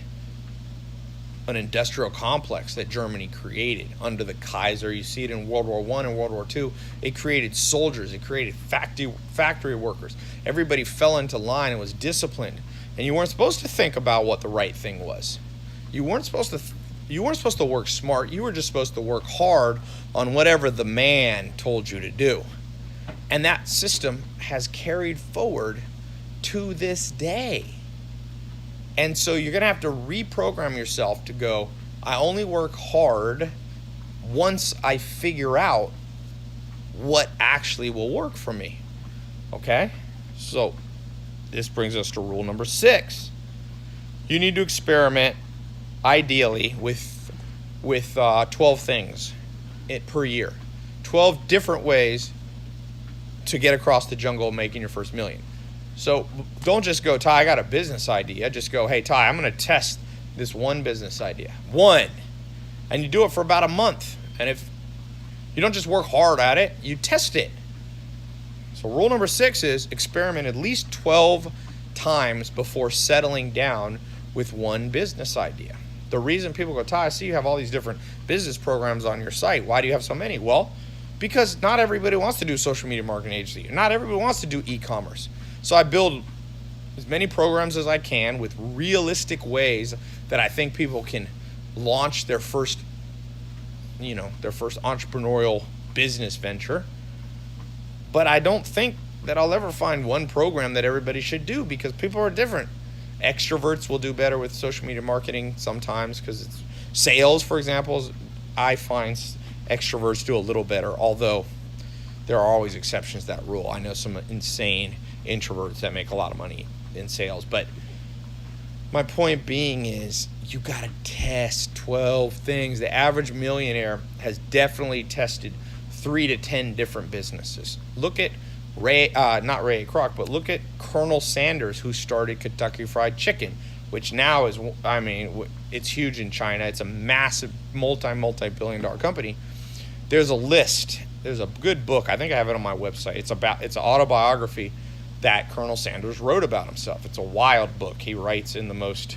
Speaker 1: an industrial complex that Germany created under the Kaiser. You see it in World War I and World War II. It created soldiers. It created factory workers. Everybody fell into line and was disciplined. And you weren't supposed to think about what the right thing was. You weren't supposed to work smart. You were just supposed to work hard on whatever the man told you to do. And that system has carried forward to this day. And so you're going to have to reprogram yourself to go, I only work hard once I figure out what actually will work for me. Okay? So this brings us to rule number 6. You need to experiment, ideally, with 12 things per year. 12 different ways to get across the jungle making your first million. So don't just go, Tai, I got a business idea. Just go, hey, Tai, I'm going to test this one business idea. One. And you do it for about a month. And if you don't just work hard at it, you test it. So rule number 6 is experiment at least 12 times before settling down with one business idea. The reason people go, Tai, I see you have all these different business programs on your site. Why do you have so many? Well, because not everybody wants to do social media marketing agency. Not everybody wants to do e-commerce. So I build as many programs as I can with realistic ways that I think people can launch their first entrepreneurial business venture. But I don't think that I'll ever find one program that everybody should do because people are different. Extroverts will do better with social media marketing sometimes because it's sales, for example. I find extroverts do a little better, although there are always exceptions to that rule. I know some insane introverts that make a lot of money in sales. But my point being is you got to test 12 things. The average millionaire has definitely tested 3 to 10 different businesses. Look at not Ray Kroc, but look at Colonel Sanders, who started Kentucky Fried Chicken, which now is, it's huge in China. It's a massive multi-billion-dollar company. There's a list. There's a good book. I think I have it on my website. It's an autobiography that Colonel Sanders wrote about himself. It's a wild book. He writes in the most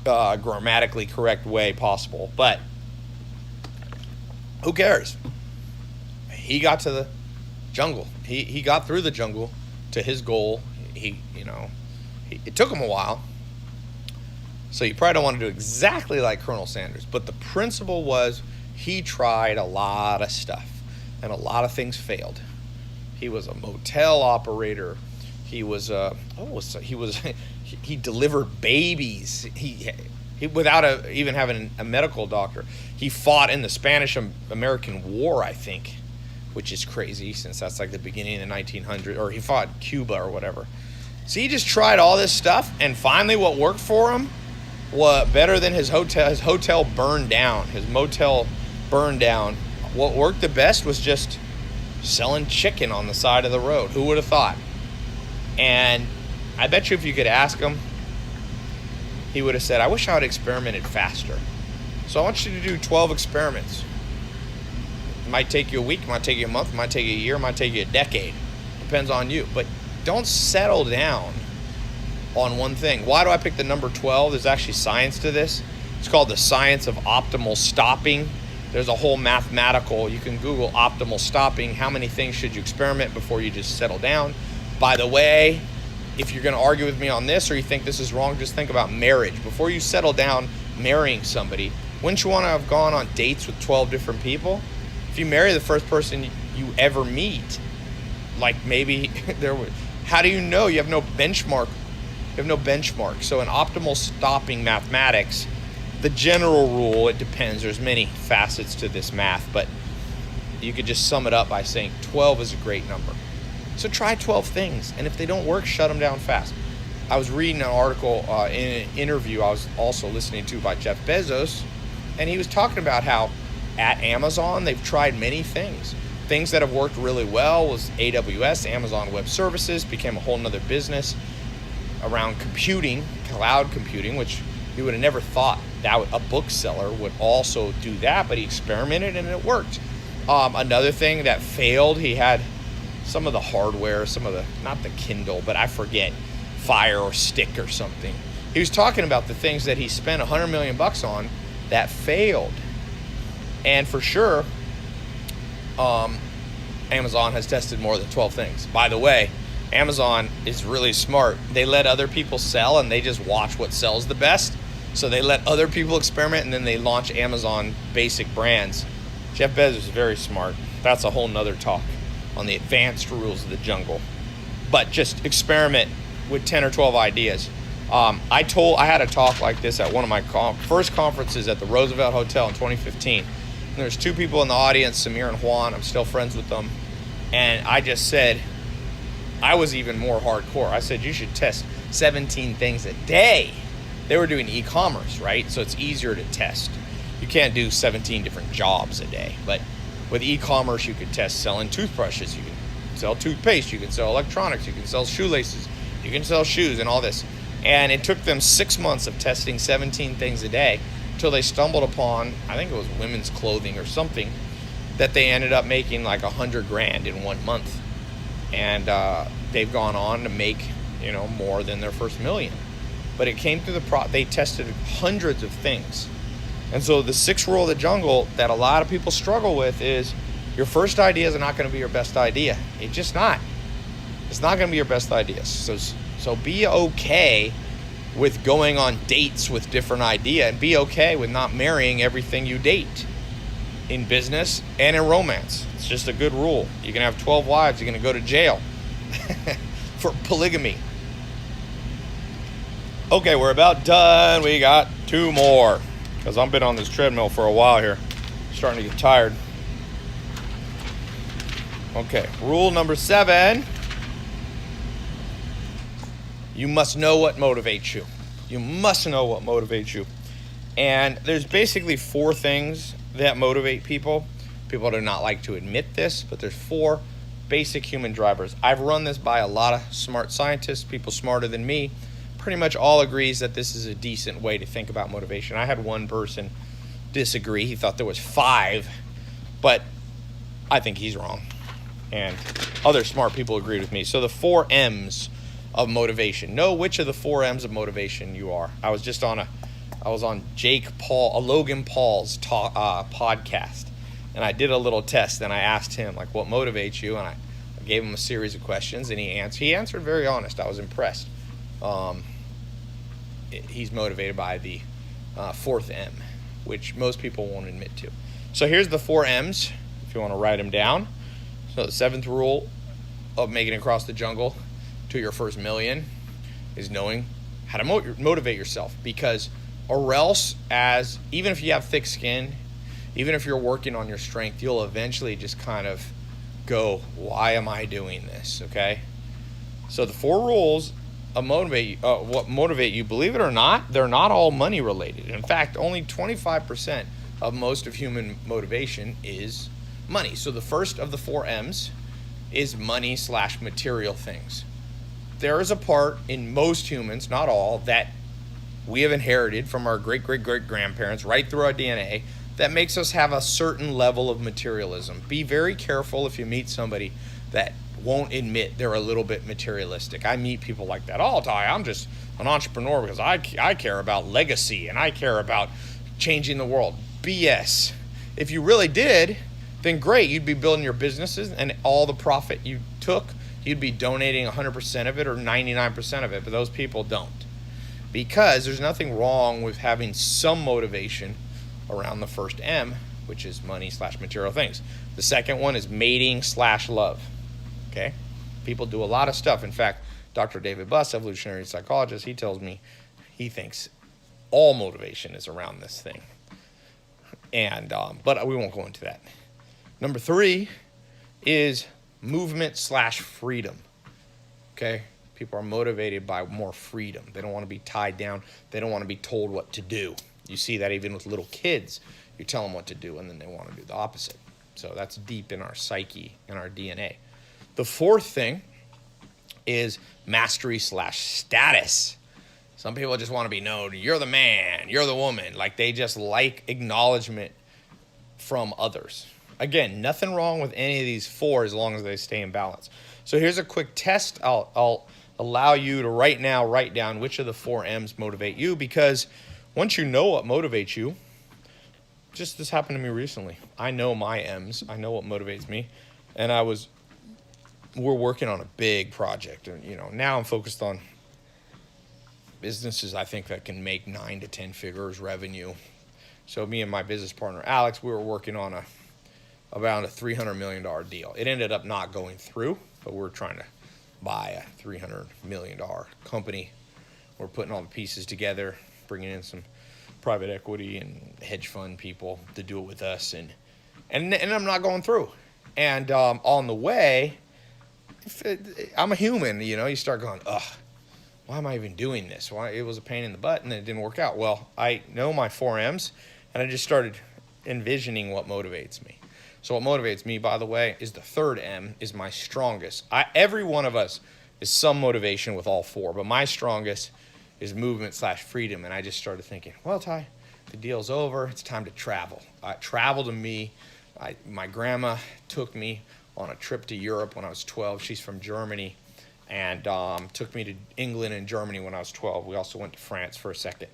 Speaker 1: grammatically correct way possible. But who cares? He got to the jungle. He got through the jungle to his goal. It took him a while. So you probably don't want to do exactly like Colonel Sanders. But the principle was he tried a lot of stuff and a lot of things failed. He was a motel operator. He delivered babies. He without even having a medical doctor. He fought in the Spanish-American War, I think, which is crazy since that's like the beginning of the 1900s. Or he fought Cuba or whatever. So he just tried all this stuff, and finally, what worked for him was better than his hotel. His hotel burned down. His motel burned down. What worked the best was just selling chicken on the side of the road. Who would have thought? And I bet you if you could ask him, he would have said, I wish I had experimented faster. So I want you to do 12 experiments. It might take you a week, it might take you a month, it might take you a year, it might take you a decade. Depends on you. But don't settle down on one thing. Why do I pick the number 12? There's actually science to this. It's called the science of optimal stopping. There's a whole mathematical, you can Google optimal stopping. How many things should you experiment before you just settle down? By the way, if you're going to argue with me on this or you think this is wrong, just think about marriage. Before you settle down marrying somebody, wouldn't you want to have gone on dates with 12 different people? If you marry the first person you ever meet, like maybe how do you know? You have no benchmark. So in optimal stopping mathematics, the general rule, it depends. There's many facets to this math, but you could just sum it up by saying 12 is a great number. So try 12 things, and if they don't work, shut them down fast. I was reading an article in an interview I was also listening to by Jeff Bezos, and he was talking about how at Amazon they've tried many things. Things that have worked really well was AWS, Amazon Web Services, became a whole nother business around computing, cloud computing, which He would have never thought that a bookseller would also do that, but he experimented and it worked. Another thing that failed, he had some of the hardware, not the Kindle, but I forget, Fire or Stick or something. He was talking about the things that he spent $100 million on that failed. And for sure, Amazon has tested more than 12 things. By the way, Amazon is really smart. They let other people sell and they just watch what sells the best. So they let other people experiment and then they launch Amazon basic brands. Jeff Bezos is very smart. That's a whole nother talk on the advanced rules of the jungle. But just experiment with 10 or 12 ideas. I had a talk like this at one of my first conferences at the Roosevelt Hotel in 2015. And there's two people in the audience, Samir and Juan. I'm still friends with them. And I just said, I was even more hardcore. I said, you should test 17 things a day. They were doing e-commerce, right? So it's easier to test. You can't do 17 different jobs a day. But with e-commerce, you could test selling toothbrushes. You can sell toothpaste. You can sell electronics. You can sell shoelaces. You can sell shoes and all this. And it took them 6 months of testing 17 things a day until they stumbled upon, I think it was women's clothing or something, that they ended up making like $100,000 in 1 month. And they've gone on to make, more than their first million. But it came through they tested hundreds of things. And so the sixth rule of the jungle that a lot of people struggle with is your first idea is not going to be your best idea. It's just not. It's not going to be your best idea. So be okay with going on dates with different ideas, and be okay with not marrying everything you date in business and in romance. It's just a good rule. You can have 12 wives, you're going to go to jail for polygamy. Okay, we're about done. We got 2 more because I've been on this treadmill for a while here. Starting to get tired. Okay, rule number 7. You must know what motivates you. You must know what motivates you. And there's basically 4 things that motivate people. People do not like to admit this, but there's 4 basic human drivers. I've run this by a lot of smart scientists, people smarter than me. Pretty much all agrees that this is a decent way to think about motivation. I had one person disagree. He thought there was 5, but I think he's wrong. And other smart people agreed with me. So the 4 M's of motivation. Know which of the 4 M's of motivation you are. I was on Logan Paul's podcast, and I did a little test, and I asked him, like, what motivates you? And I gave him a series of questions, and he answered very honest. I was impressed. He's motivated by the 4th M, which most people won't admit to. So here's the 4 M's, if you want to write them down. So the 7th rule of making it across the jungle to your first million is knowing how to motivate yourself, because or else, even if you have thick skin, even if you're working on your strength, you'll eventually just kind of go, why am I doing this? Okay. So the 4 rules of what motivate you, believe it or not, they're not all money related. In fact, only 25% of most of human motivation is money. So the first of the 4 M's is money/material things. There is a part in most humans, not all, that we have inherited from our great-great-great-grandparents right through our DNA that makes us have a certain level of materialism. Be very careful if you meet somebody that won't admit they're a little bit materialistic. I meet people like that all the time. I'm just an entrepreneur because I care about legacy and I care about changing the world. BS. If you really did, then great. You'd be building your businesses, and all the profit you took, you'd be donating 100% of it or 99% of it, but those people don't. Because there's nothing wrong with having some motivation around the first M, which is money/material things. The second one is mating/love. Okay? People do a lot of stuff. In fact, Dr. David Buss, evolutionary psychologist, he tells me he thinks all motivation is around this thing. And but we won't go into that. Number 3 is movement/freedom. Okay? People are motivated by more freedom. They don't want to be tied down. They don't want to be told what to do. You see that even with little kids. You tell them what to do, and then they want to do the opposite. So that's deep in our psyche and our DNA. The 4th thing is mastery/status. Some people just want to be known. You're the man. You're the woman. Like, they just like acknowledgement from others. Again, nothing wrong with any of these four as long as they stay in balance. So here's a quick test. I'll allow you to right now write down which of the four M's motivate you, because once you know what motivates you, just this happened to me recently. I know my M's. I know what motivates me. And we're working on a big project. And, now I'm focused on businesses I think that can make 9 to 10 figures revenue. So me and my business partner, Alex, we were working on around a $300 million deal. It ended up not going through, but we're trying to buy a $300 million company. We're putting all the pieces together, bringing in some private equity and hedge fund people to do it with us, and I'm not going through. And on the way, I'm a human, you start going, ugh, why am I even doing this? Why? It was a pain in the butt, and then it didn't work out. Well, I know my 4 M's, and I just started envisioning what motivates me. So what motivates me, by the way, is the third M, is my strongest. Every one of us is some motivation with all four, but my strongest is movement/freedom. And I just started thinking, well, Tai, the deal's over. It's time to travel. Travel to me. My grandma took me on a trip to Europe when I was 12. She's from Germany, and took me to England and Germany when I was 12. We also went to France for a second.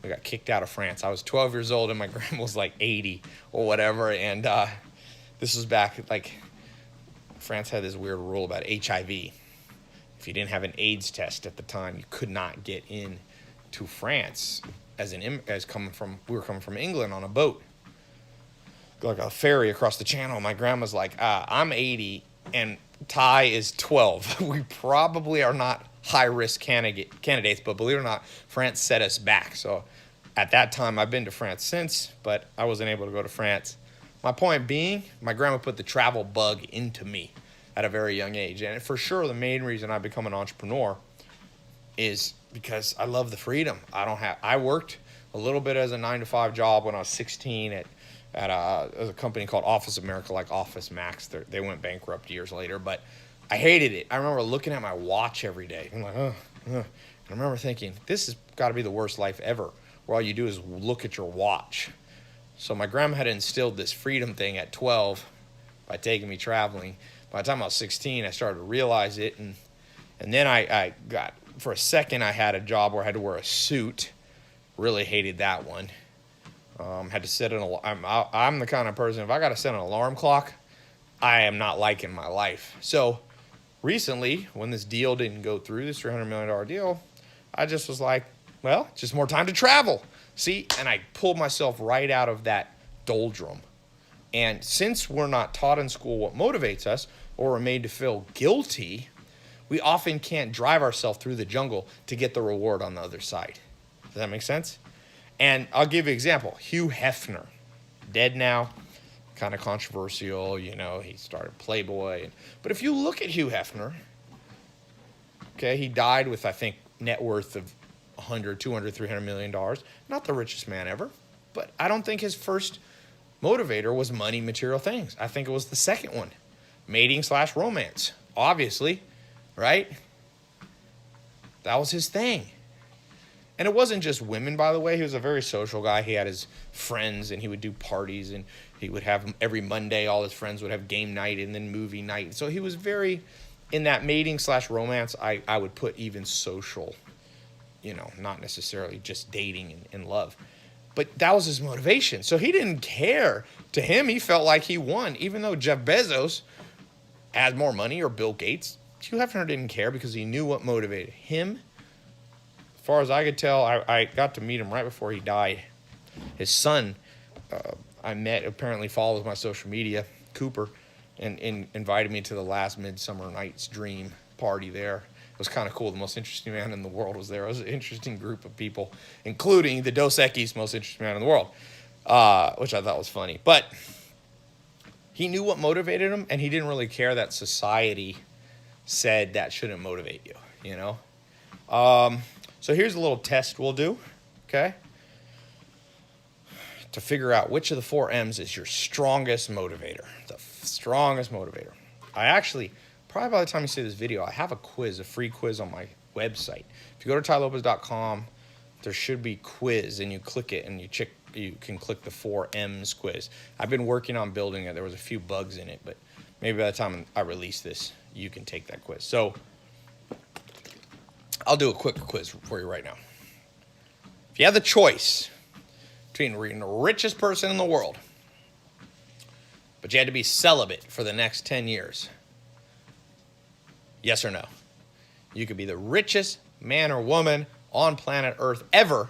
Speaker 1: We got kicked out of France. I was 12 years old, and my grandma was like 80 or whatever. And this was back, France had this weird rule about HIV. If you didn't have an AIDS test at the time, you could not get in to France we were coming from England on a boat, like a ferry across the channel. My grandma's like, I'm 80 and Tai is 12. We probably are not high-risk candidates, but believe it or not, France set us back. So at that time, I've been to France since, but I wasn't able to go to France. My point being, my grandma put the travel bug into me at a very young age. And for sure, the main reason I become an entrepreneur is because I love the freedom. I worked a little bit as a 9-to-5 job when I was 16 at a company called Office America, like Office Max. They went bankrupt years later, but I hated it. I remember looking at my watch every day. I'm like, And I remember thinking, this has got to be the worst life ever, where all you do is look at your watch. So my grandma had instilled this freedom thing at 12 by taking me traveling. By the time I was 16, I started to realize it, and then I got, for a second, I had a job where I had to wear a suit. Really hated that one. Had to set I'm the kind of person, if I got to set an alarm clock, I am not liking my life. So recently, when this deal didn't go through, this $300 million deal, I just was like, well, just more time to travel. See, and I pulled myself right out of that doldrum. And since we're not taught in school what motivates us, or we're made to feel guilty, we often can't drive ourselves through the jungle to get the reward on the other side. Does that make sense? And I'll give you an example. Hugh Hefner, dead now, kind of controversial, he started Playboy. But if you look at Hugh Hefner, okay, he died with, I think, net worth of $100, $200, $300 million. Not the richest man ever, but I don't think his first motivator was money, material things. I think it was the second one, mating/romance, obviously, right? That was his thing. And it wasn't just women, by the way. He was a very social guy. He had his friends, and he would do parties, and he would have every Monday, all his friends would have game night and then movie night. So he was very, in that mating/romance, I would put even social, not necessarily just dating and love. But that was his motivation. So he didn't care. To him, he felt like he won. Even though Jeff Bezos had more money, or Bill Gates, Hugh Hefner didn't care because he knew what motivated him. As far as I could tell, I got to meet him right before he died. His son, I met, apparently follows my social media, Cooper, and invited me to the last Midsummer Night's Dream party there. It was kind of cool. The most interesting man in the world was there. It was an interesting group of people, including the Dos Equis most interesting man in the world, which I thought was funny. But he knew what motivated him, and he didn't really care that society said that shouldn't motivate you, So here's a little test we'll do, okay? To figure out which of the 4 M's is your strongest motivator. The strongest motivator. I actually, probably by the time you see this video, I have a quiz, a free quiz on my website. If you go to tailopez.com, there should be quiz, and you click it, and you can click the 4M's quiz. I've been working on building it. There was a few bugs in it, but maybe by the time I release this, you can take that quiz. So I'll do a quick quiz for you right now. If you had the choice between being the richest person in the world, but you had to be celibate for the next 10 years, yes or no? You could be the richest man or woman on planet Earth ever,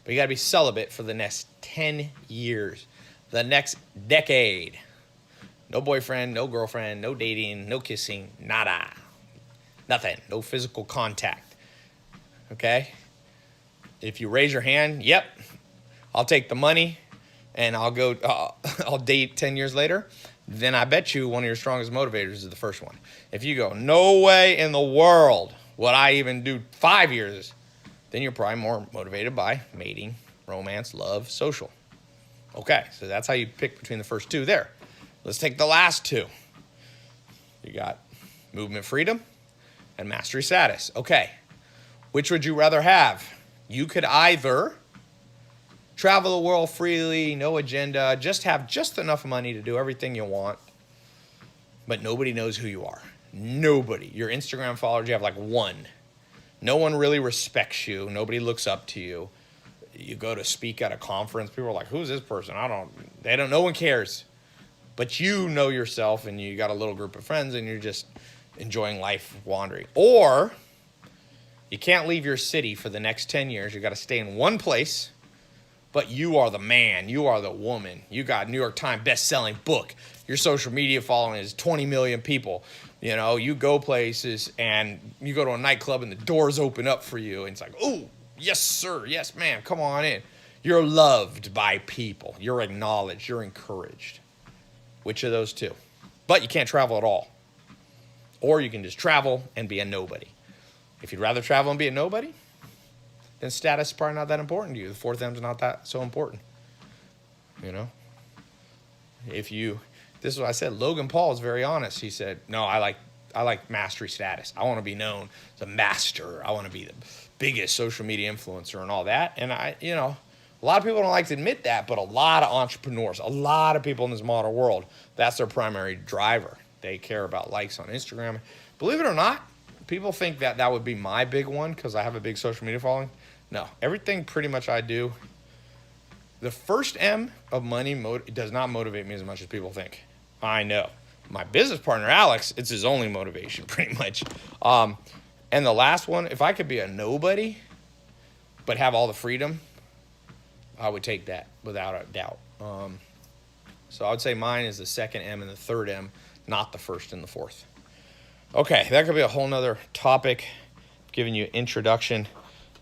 Speaker 1: but you got to be celibate for the next 10 years, the next decade. No boyfriend, no girlfriend, no dating, no kissing, nada. Nothing. No physical contact. Okay? If you raise your hand, yep, I'll take the money and I'll date 10 years later, then I bet you one of your strongest motivators is the first one. If you go, no way in the world would I even do 5 years, then you're probably more motivated by mating, romance, love, social. Okay, so that's how you pick between the first two there. Let's take the last two. You got movement freedom and mastery status. Okay, which would you rather have? You could either travel the world freely, no agenda, just have just enough money to do everything you want, but nobody knows who you are. Nobody. Your Instagram followers, you have like one. No one really respects you. Nobody looks up to you. You go to speak at a conference, people are like, who's this person? No one cares. But you know yourself, and you got a little group of friends, and you're just enjoying life wandering. Or you can't leave your city for the next 10 years. You got to stay in one place, but you are the man. You are the woman. You got a New York Times best-selling book. Your social media following is 20 million people. You know, you go places, and you go to a nightclub, and the doors open up for you, and it's like, oh, yes, sir. Yes, ma'am. Come on in. You're loved by people. You're acknowledged. You're encouraged. Which of those two? But you can't travel at all. Or you can just travel and be a nobody. If you'd rather travel and be a nobody, then status is probably not that important to you. The fourth M's not that so important. You know? This is what I said. Logan Paul is very honest. He said, no, I like mastery status. I want to be known as a master. I want to be the biggest social media influencer and all that. And a lot of people don't like to admit that, but a lot of entrepreneurs, a lot of people in this modern world, that's their primary driver. They care about likes on Instagram. Believe it or not, people think that would be my big one because I have a big social media following. No, everything pretty much I do. The first M of money does not motivate me as much as people think. I know. My business partner, Alex, it's his only motivation pretty much. And the last one, if I could be a nobody but have all the freedom, I would take that without a doubt. So I would say mine is the second M and the third M, not the first and the fourth. Okay, that could be a whole nother topic, giving you an introduction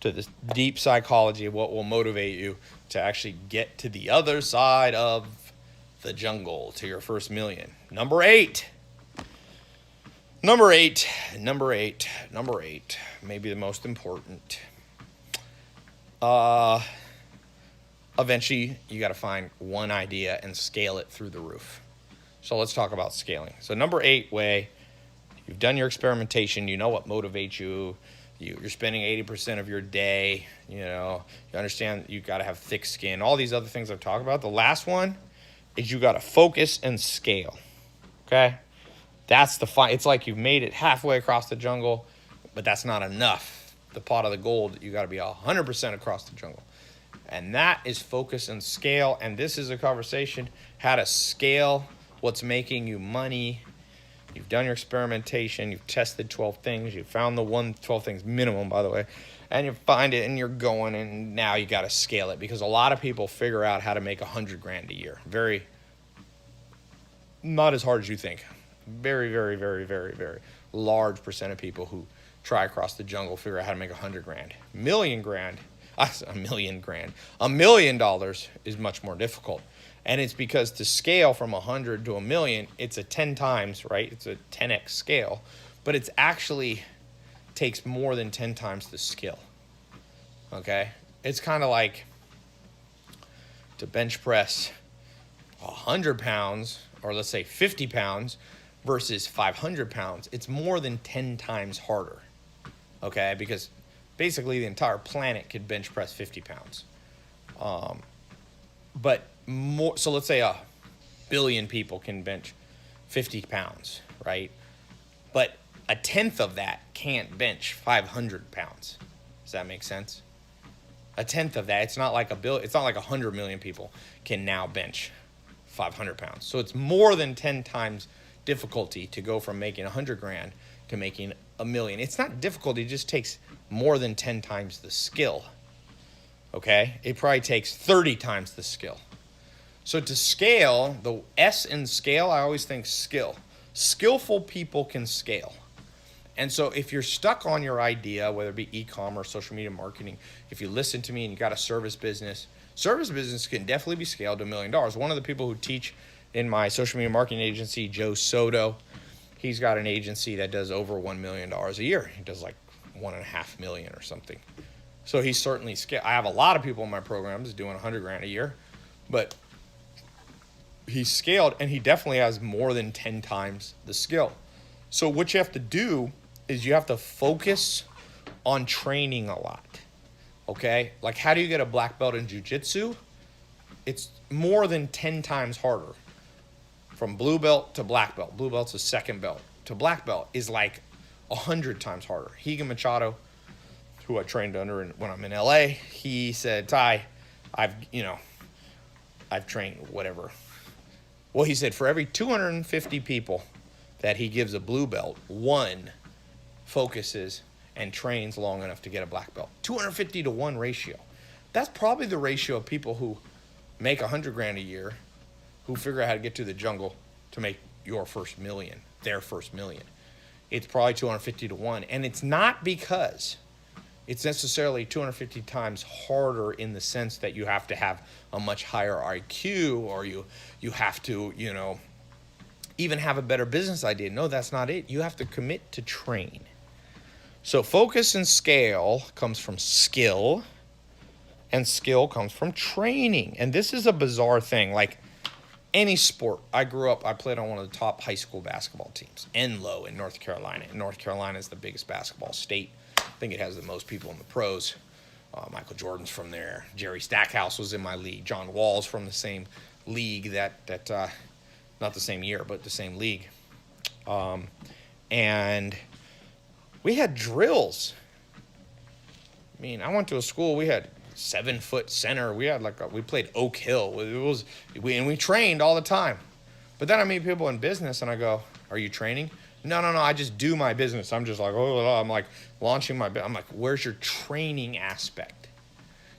Speaker 1: to this deep psychology of what will motivate you to actually get to the other side of the jungle, to your first million. Number eight, maybe the most important. Eventually, you got to find one idea and scale it through the roof. So let's talk about scaling. So number 8 way, you've done your experimentation. You know what motivates you. You're spending 80% of your day. You understand you got to have thick skin. All these other things I've talked about. The last one is you got to focus and scale. Okay? That's the fight. It's like you've made it halfway across the jungle, but that's not enough. The pot of the gold, you got to be 100% across the jungle. And that is focus and scale. And this is a conversation, how to scale what's making you money. You've done your experimentation. You've tested 12 things. You've found the 12 things minimum, by the way. And you find it and you're going, and now you got to scale it, because a lot of people figure out how to make $100,000 a year. Not as hard as you think. Very, very, very, very, very large percent of people who try across the jungle figure out how to make $100,000. $1 million is much more difficult. And it's because to scale from 100 to 1 million, it's a 10 times, right? It's a 10x scale, but it's actually takes more than 10 times the skill. Okay? It's kind of like to bench press 100 pounds, or let's say 50 pounds versus 500 pounds. It's more than 10 times harder. Okay? Because basically the entire planet could bench press 50 pounds. But more, so let's say 1 billion people can bench 50 pounds, right? But 1/10 of that can't bench 500 pounds. Does that make sense? 1/10 of that. It's not like it's not like 100 million people can now bench 500 pounds. So it's more than 10 times difficulty to go from making 100 grand to making 1 million. It's not difficult. It just takes more than 10 times the skill. Okay? It probably takes 30 times the skill. So to scale, the S in scale, I always think skill. Skillful people can scale. And so if you're stuck on your idea, whether it be e-commerce, social media marketing, if you listen to me and you got a service business can definitely be scaled to $1 million. One of the people who teach in my social media marketing agency, Joe Soto, he's got an agency that does over $1 million a year. He does like 1.5 million or something. So he's certainly scaled. I have a lot of people in my programs doing 100 grand a year, but he's scaled and he definitely has more than 10 times the skill. So what you have to do is you have to focus on training a lot, okay? Like how do you get a black belt in jiu-jitsu? It's more than 10 times harder. From blue belt to black belt. Blue belt's a second belt. To black belt is like 100 times harder. Higa Machado, who I trained under when I'm in LA, he said, Tai, I've trained whatever. Well, he said for every 250 people that he gives a blue belt, one focuses and trains long enough to get a black belt. 250 to 1 ratio. That's probably the ratio of people who make 100 grand a year, who figure out how to get to the jungle to make your first million, their first million. It's probably 250 to 1. And it's not because it's necessarily 250 times harder in the sense that you have to have a much higher IQ or you have to, even have a better business idea. No, that's not it. You have to commit to train. So focus and scale comes from skill, and skill comes from training. And this is a bizarre thing. Like any sport, I played on one of the top high school basketball teams, Enloe in North Carolina. And North Carolina is the biggest basketball state. I think it has the most people in the pros. Michael Jordan's from there. Jerry Stackhouse was in my league. John Wall's from the same league that not the same year, but the same league. And we had drills. I mean, I went to a school, we had 7-foot center. We had we played Oak Hill. And we trained all the time. But then I meet people in business and I go, are you training? No, I just do my business. I'm just like, I'm like launching my business. I'm like, where's your training aspect?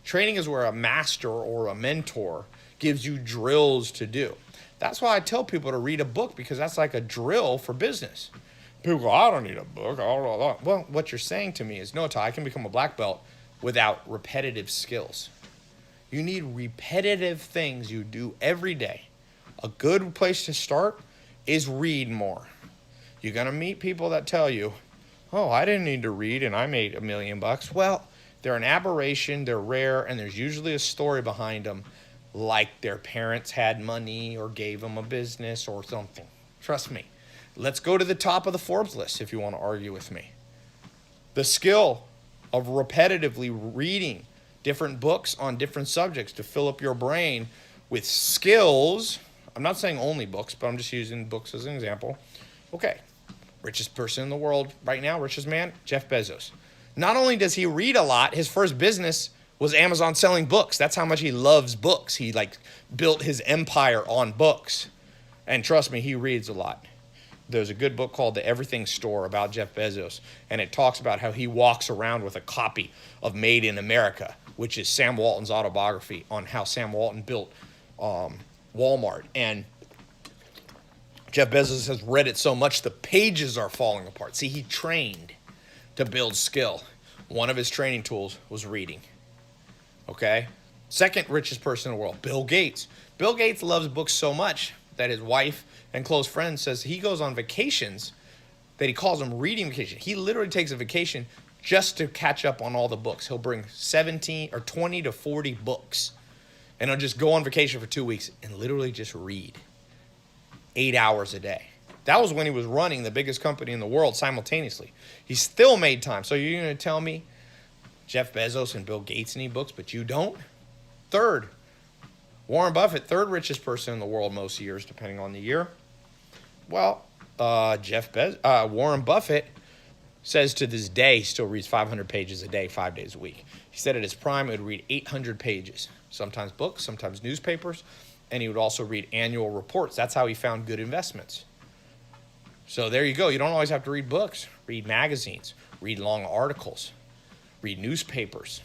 Speaker 1: Training is where a master or a mentor gives you drills to do. That's why I tell people to read a book, because that's like a drill for business. People go, I don't need a book. Well, what you're saying to me is, no, Tai, I can become a black belt without repetitive skills. You need repetitive things you do every day. A good place to start is read more. You're going to meet people that tell you, oh, I didn't need to read and I made $1 million. Well, they're an aberration, they're rare, and there's usually a story behind them, like their parents had money or gave them a business or something. Trust me. Let's go to the top of the Forbes list if you want to argue with me. The skill of repetitively reading different books on different subjects to fill up your brain with skills. I'm not saying only books, but I'm just using books as an example. Okay, richest person in the world right now, richest man, Jeff Bezos. Not only does he read a lot, his first business was Amazon selling books. That's how much he loves books. He built his empire on books. And trust me, he reads a lot. There's a good book called The Everything Store about Jeff Bezos, and it talks about how he walks around with a copy of Made in America, which is Sam Walton's autobiography on how Sam Walton built Walmart. And Jeff Bezos has read it so much the pages are falling apart. See, he trained to build skill. One of his training tools was reading. Okay? Second richest person in the world, Bill Gates. Bill Gates loves books so much that his wife and close friend says he goes on vacations that he calls them reading vacation. He literally takes a vacation just to catch up on all the books. He'll bring 17 or 20 to 40 books, and he'll just go on vacation for 2 weeks and literally just read 8 hours a day. That was when he was running the biggest company in the world simultaneously. He still made time. So you're going to tell me Jeff Bezos and Bill Gates need books, but you don't? Third, Warren Buffett, third richest person in the world most years, depending on the year. Well, Warren Buffett says to this day he still reads 500 pages a day, 5 days a week. He said at his prime, he would read 800 pages, sometimes books, sometimes newspapers, and he would also read annual reports. That's how he found good investments. So there you go. You don't always have to read books. Read magazines, read long articles, read newspapers.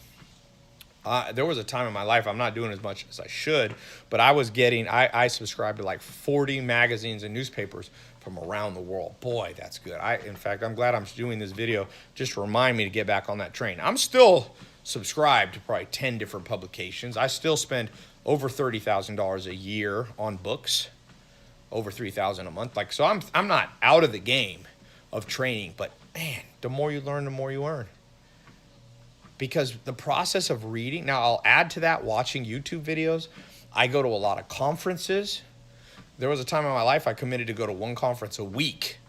Speaker 1: There was a time in my life, I'm not doing as much as I should, but I subscribed to like 40 magazines and newspapers from around the world. Boy, that's good. In fact, I'm glad I'm doing this video just to remind me to get back on that train. I'm still subscribed to probably 10 different publications. I still spend over $30,000 a year on books, over $3,000 a month. So I'm not out of the game of training, but man, the more you learn, the more you earn. Because the process of reading, now I'll add to that watching YouTube videos. I go to a lot of conferences. There was a time in my life I committed to go to one conference a week.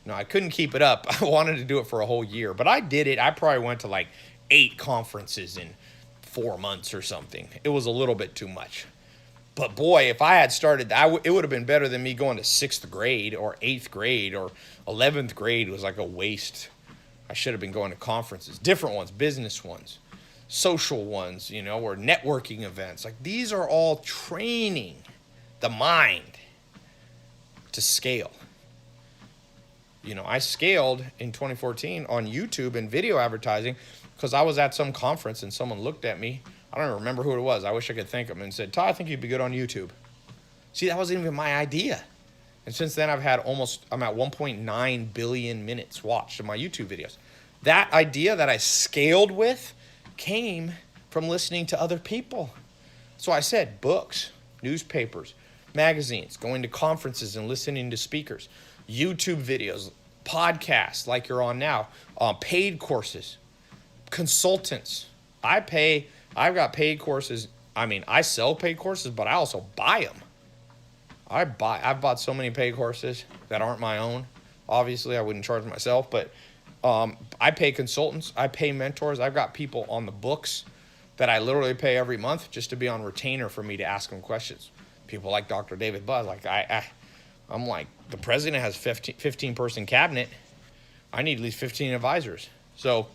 Speaker 1: Now, I couldn't keep it up. I wanted to do it for a whole year, but I did it. I probably went to like 8 conferences in 4 months or something. It was a little bit too much. But boy, if I had started, it would have been better than me going to 6th grade or 8th grade or 11th grade. It was like a waste. I should have been going to conferences, different ones, business ones, social ones, or networking events. Like these are all training the mind to scale. I scaled in 2014 on YouTube and video advertising because I was at some conference and someone looked at me. I don't even remember who it was. I wish I could thank them and said, "Tai, I think you'd be good on YouTube." See, that wasn't even my idea. And since then, I'm at 1.9 billion minutes watched of my YouTube videos. That idea that I scaled with came from listening to other people. So I said books, newspapers, magazines, going to conferences and listening to speakers, YouTube videos, podcasts like you're on now, paid courses, consultants. I've got paid courses. I sell paid courses, but I also buy them. I've bought so many paid courses that aren't my own. Obviously, I wouldn't charge myself, but I pay consultants. I pay mentors. I've got people on the books that I literally pay every month just to be on retainer for me to ask them questions. People like Dr. David Budd. I'm like, the president has 15-person cabinet. I need at least 15 advisors. So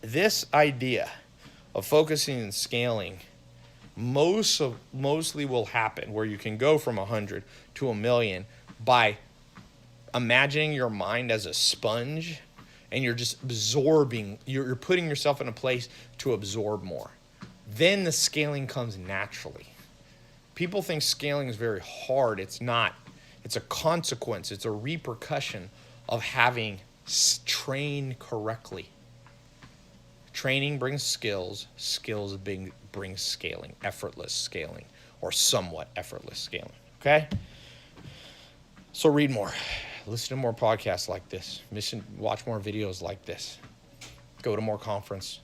Speaker 1: this idea of focusing and scaling mostly will happen where you can go from 100 to 1,000,000 by imagining your mind as a sponge and you're just absorbing, you're putting yourself in a place to absorb more. Then the scaling comes naturally. People think scaling is very hard. It's not. It's a consequence. It's a repercussion of having trained correctly. Training brings skills. Skills brings scaling, effortless scaling, or somewhat effortless scaling. Okay? So read more. Listen to more podcasts like this. Watch more videos like this. Go to more conferences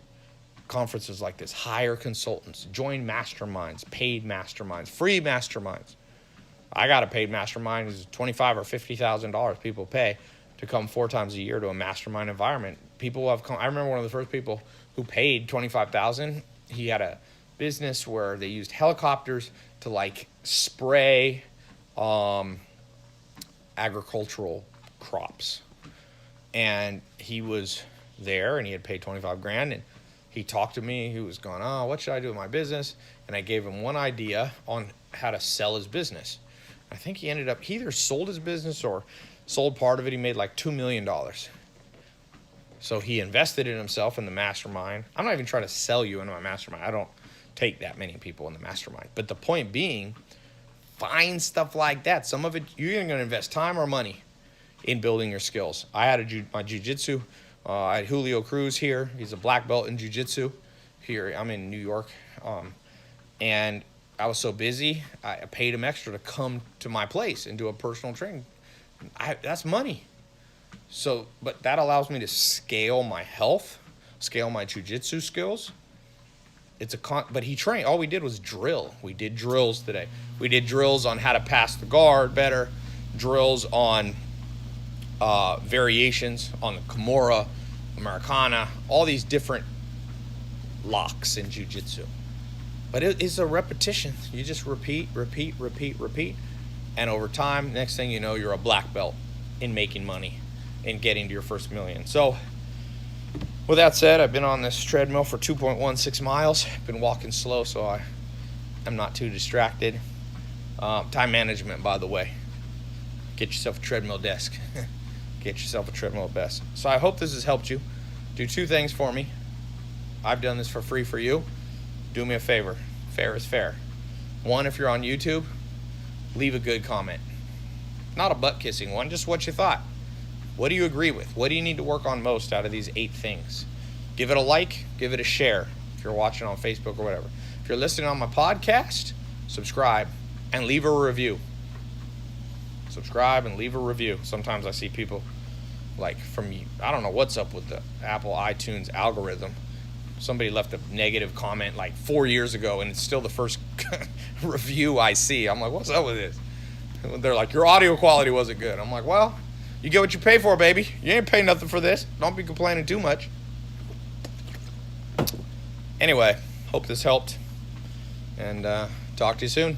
Speaker 1: like this. Hire consultants. Join masterminds, paid masterminds, free masterminds. I got a paid mastermind. It's $25,000 or $50,000 people pay to come 4 times a year to a mastermind environment. People have come. I remember one of the first people who paid $25,000. He had a business where they used helicopters to spray agricultural crops. And he was there and he had paid $25,000 and he talked to me. He was going, "Oh, what should I do with my business?" And I gave him one idea on how to sell his business. I think he either sold his business or sold part of it. He made like $2 million. So he invested in himself in the mastermind. I'm not even trying to sell you into my mastermind. I don't take that many people in the mastermind. But the point being, find stuff like that. Some of it, you're either going to invest time or money in building your skills. I had my jiu-jitsu. I had Julio Cruz here. He's a black belt in jiu-jitsu here. I'm in New York. And I was so busy, I paid him extra to come to my place and do a personal training. That's money. So, but that allows me to scale my health, scale my jiu-jitsu skills. But he trained. All we did was drill. We did drills today. We did drills on how to pass the guard better, drills on variations on the Kimura, Americana, all these different locks in jiu-jitsu. But it is a repetition. You just repeat, and over time, next thing you know, you're a black belt in making money and getting to your first million. So with that said, I've been on this treadmill for 2.16 miles. Been walking slow so I'm not too distracted. Time management, by the way. Get yourself a treadmill desk. Get yourself a treadmill desk. So I hope this has helped you. Do two things for me. I've done this for free for you. Do me a favor. Fair is fair. One, if you're on YouTube, leave a good comment. Not a butt-kissing one, just what you thought. What do you agree with? What do you need to work on most out of these 8 things? Give it a like, give it a share if you're watching on Facebook or whatever. If you're listening on my podcast, subscribe and leave a review. Subscribe and leave a review. Sometimes I see people like I don't know what's up with the Apple iTunes algorithm. Somebody left a negative comment like 4 years ago, and it's still the first review I see. I'm like, what's up with this? They're like, your audio quality wasn't good. I'm like, well, you get what you pay for, baby. You ain't paying nothing for this. Don't be complaining too much. Anyway, hope this helped, and talk to you soon.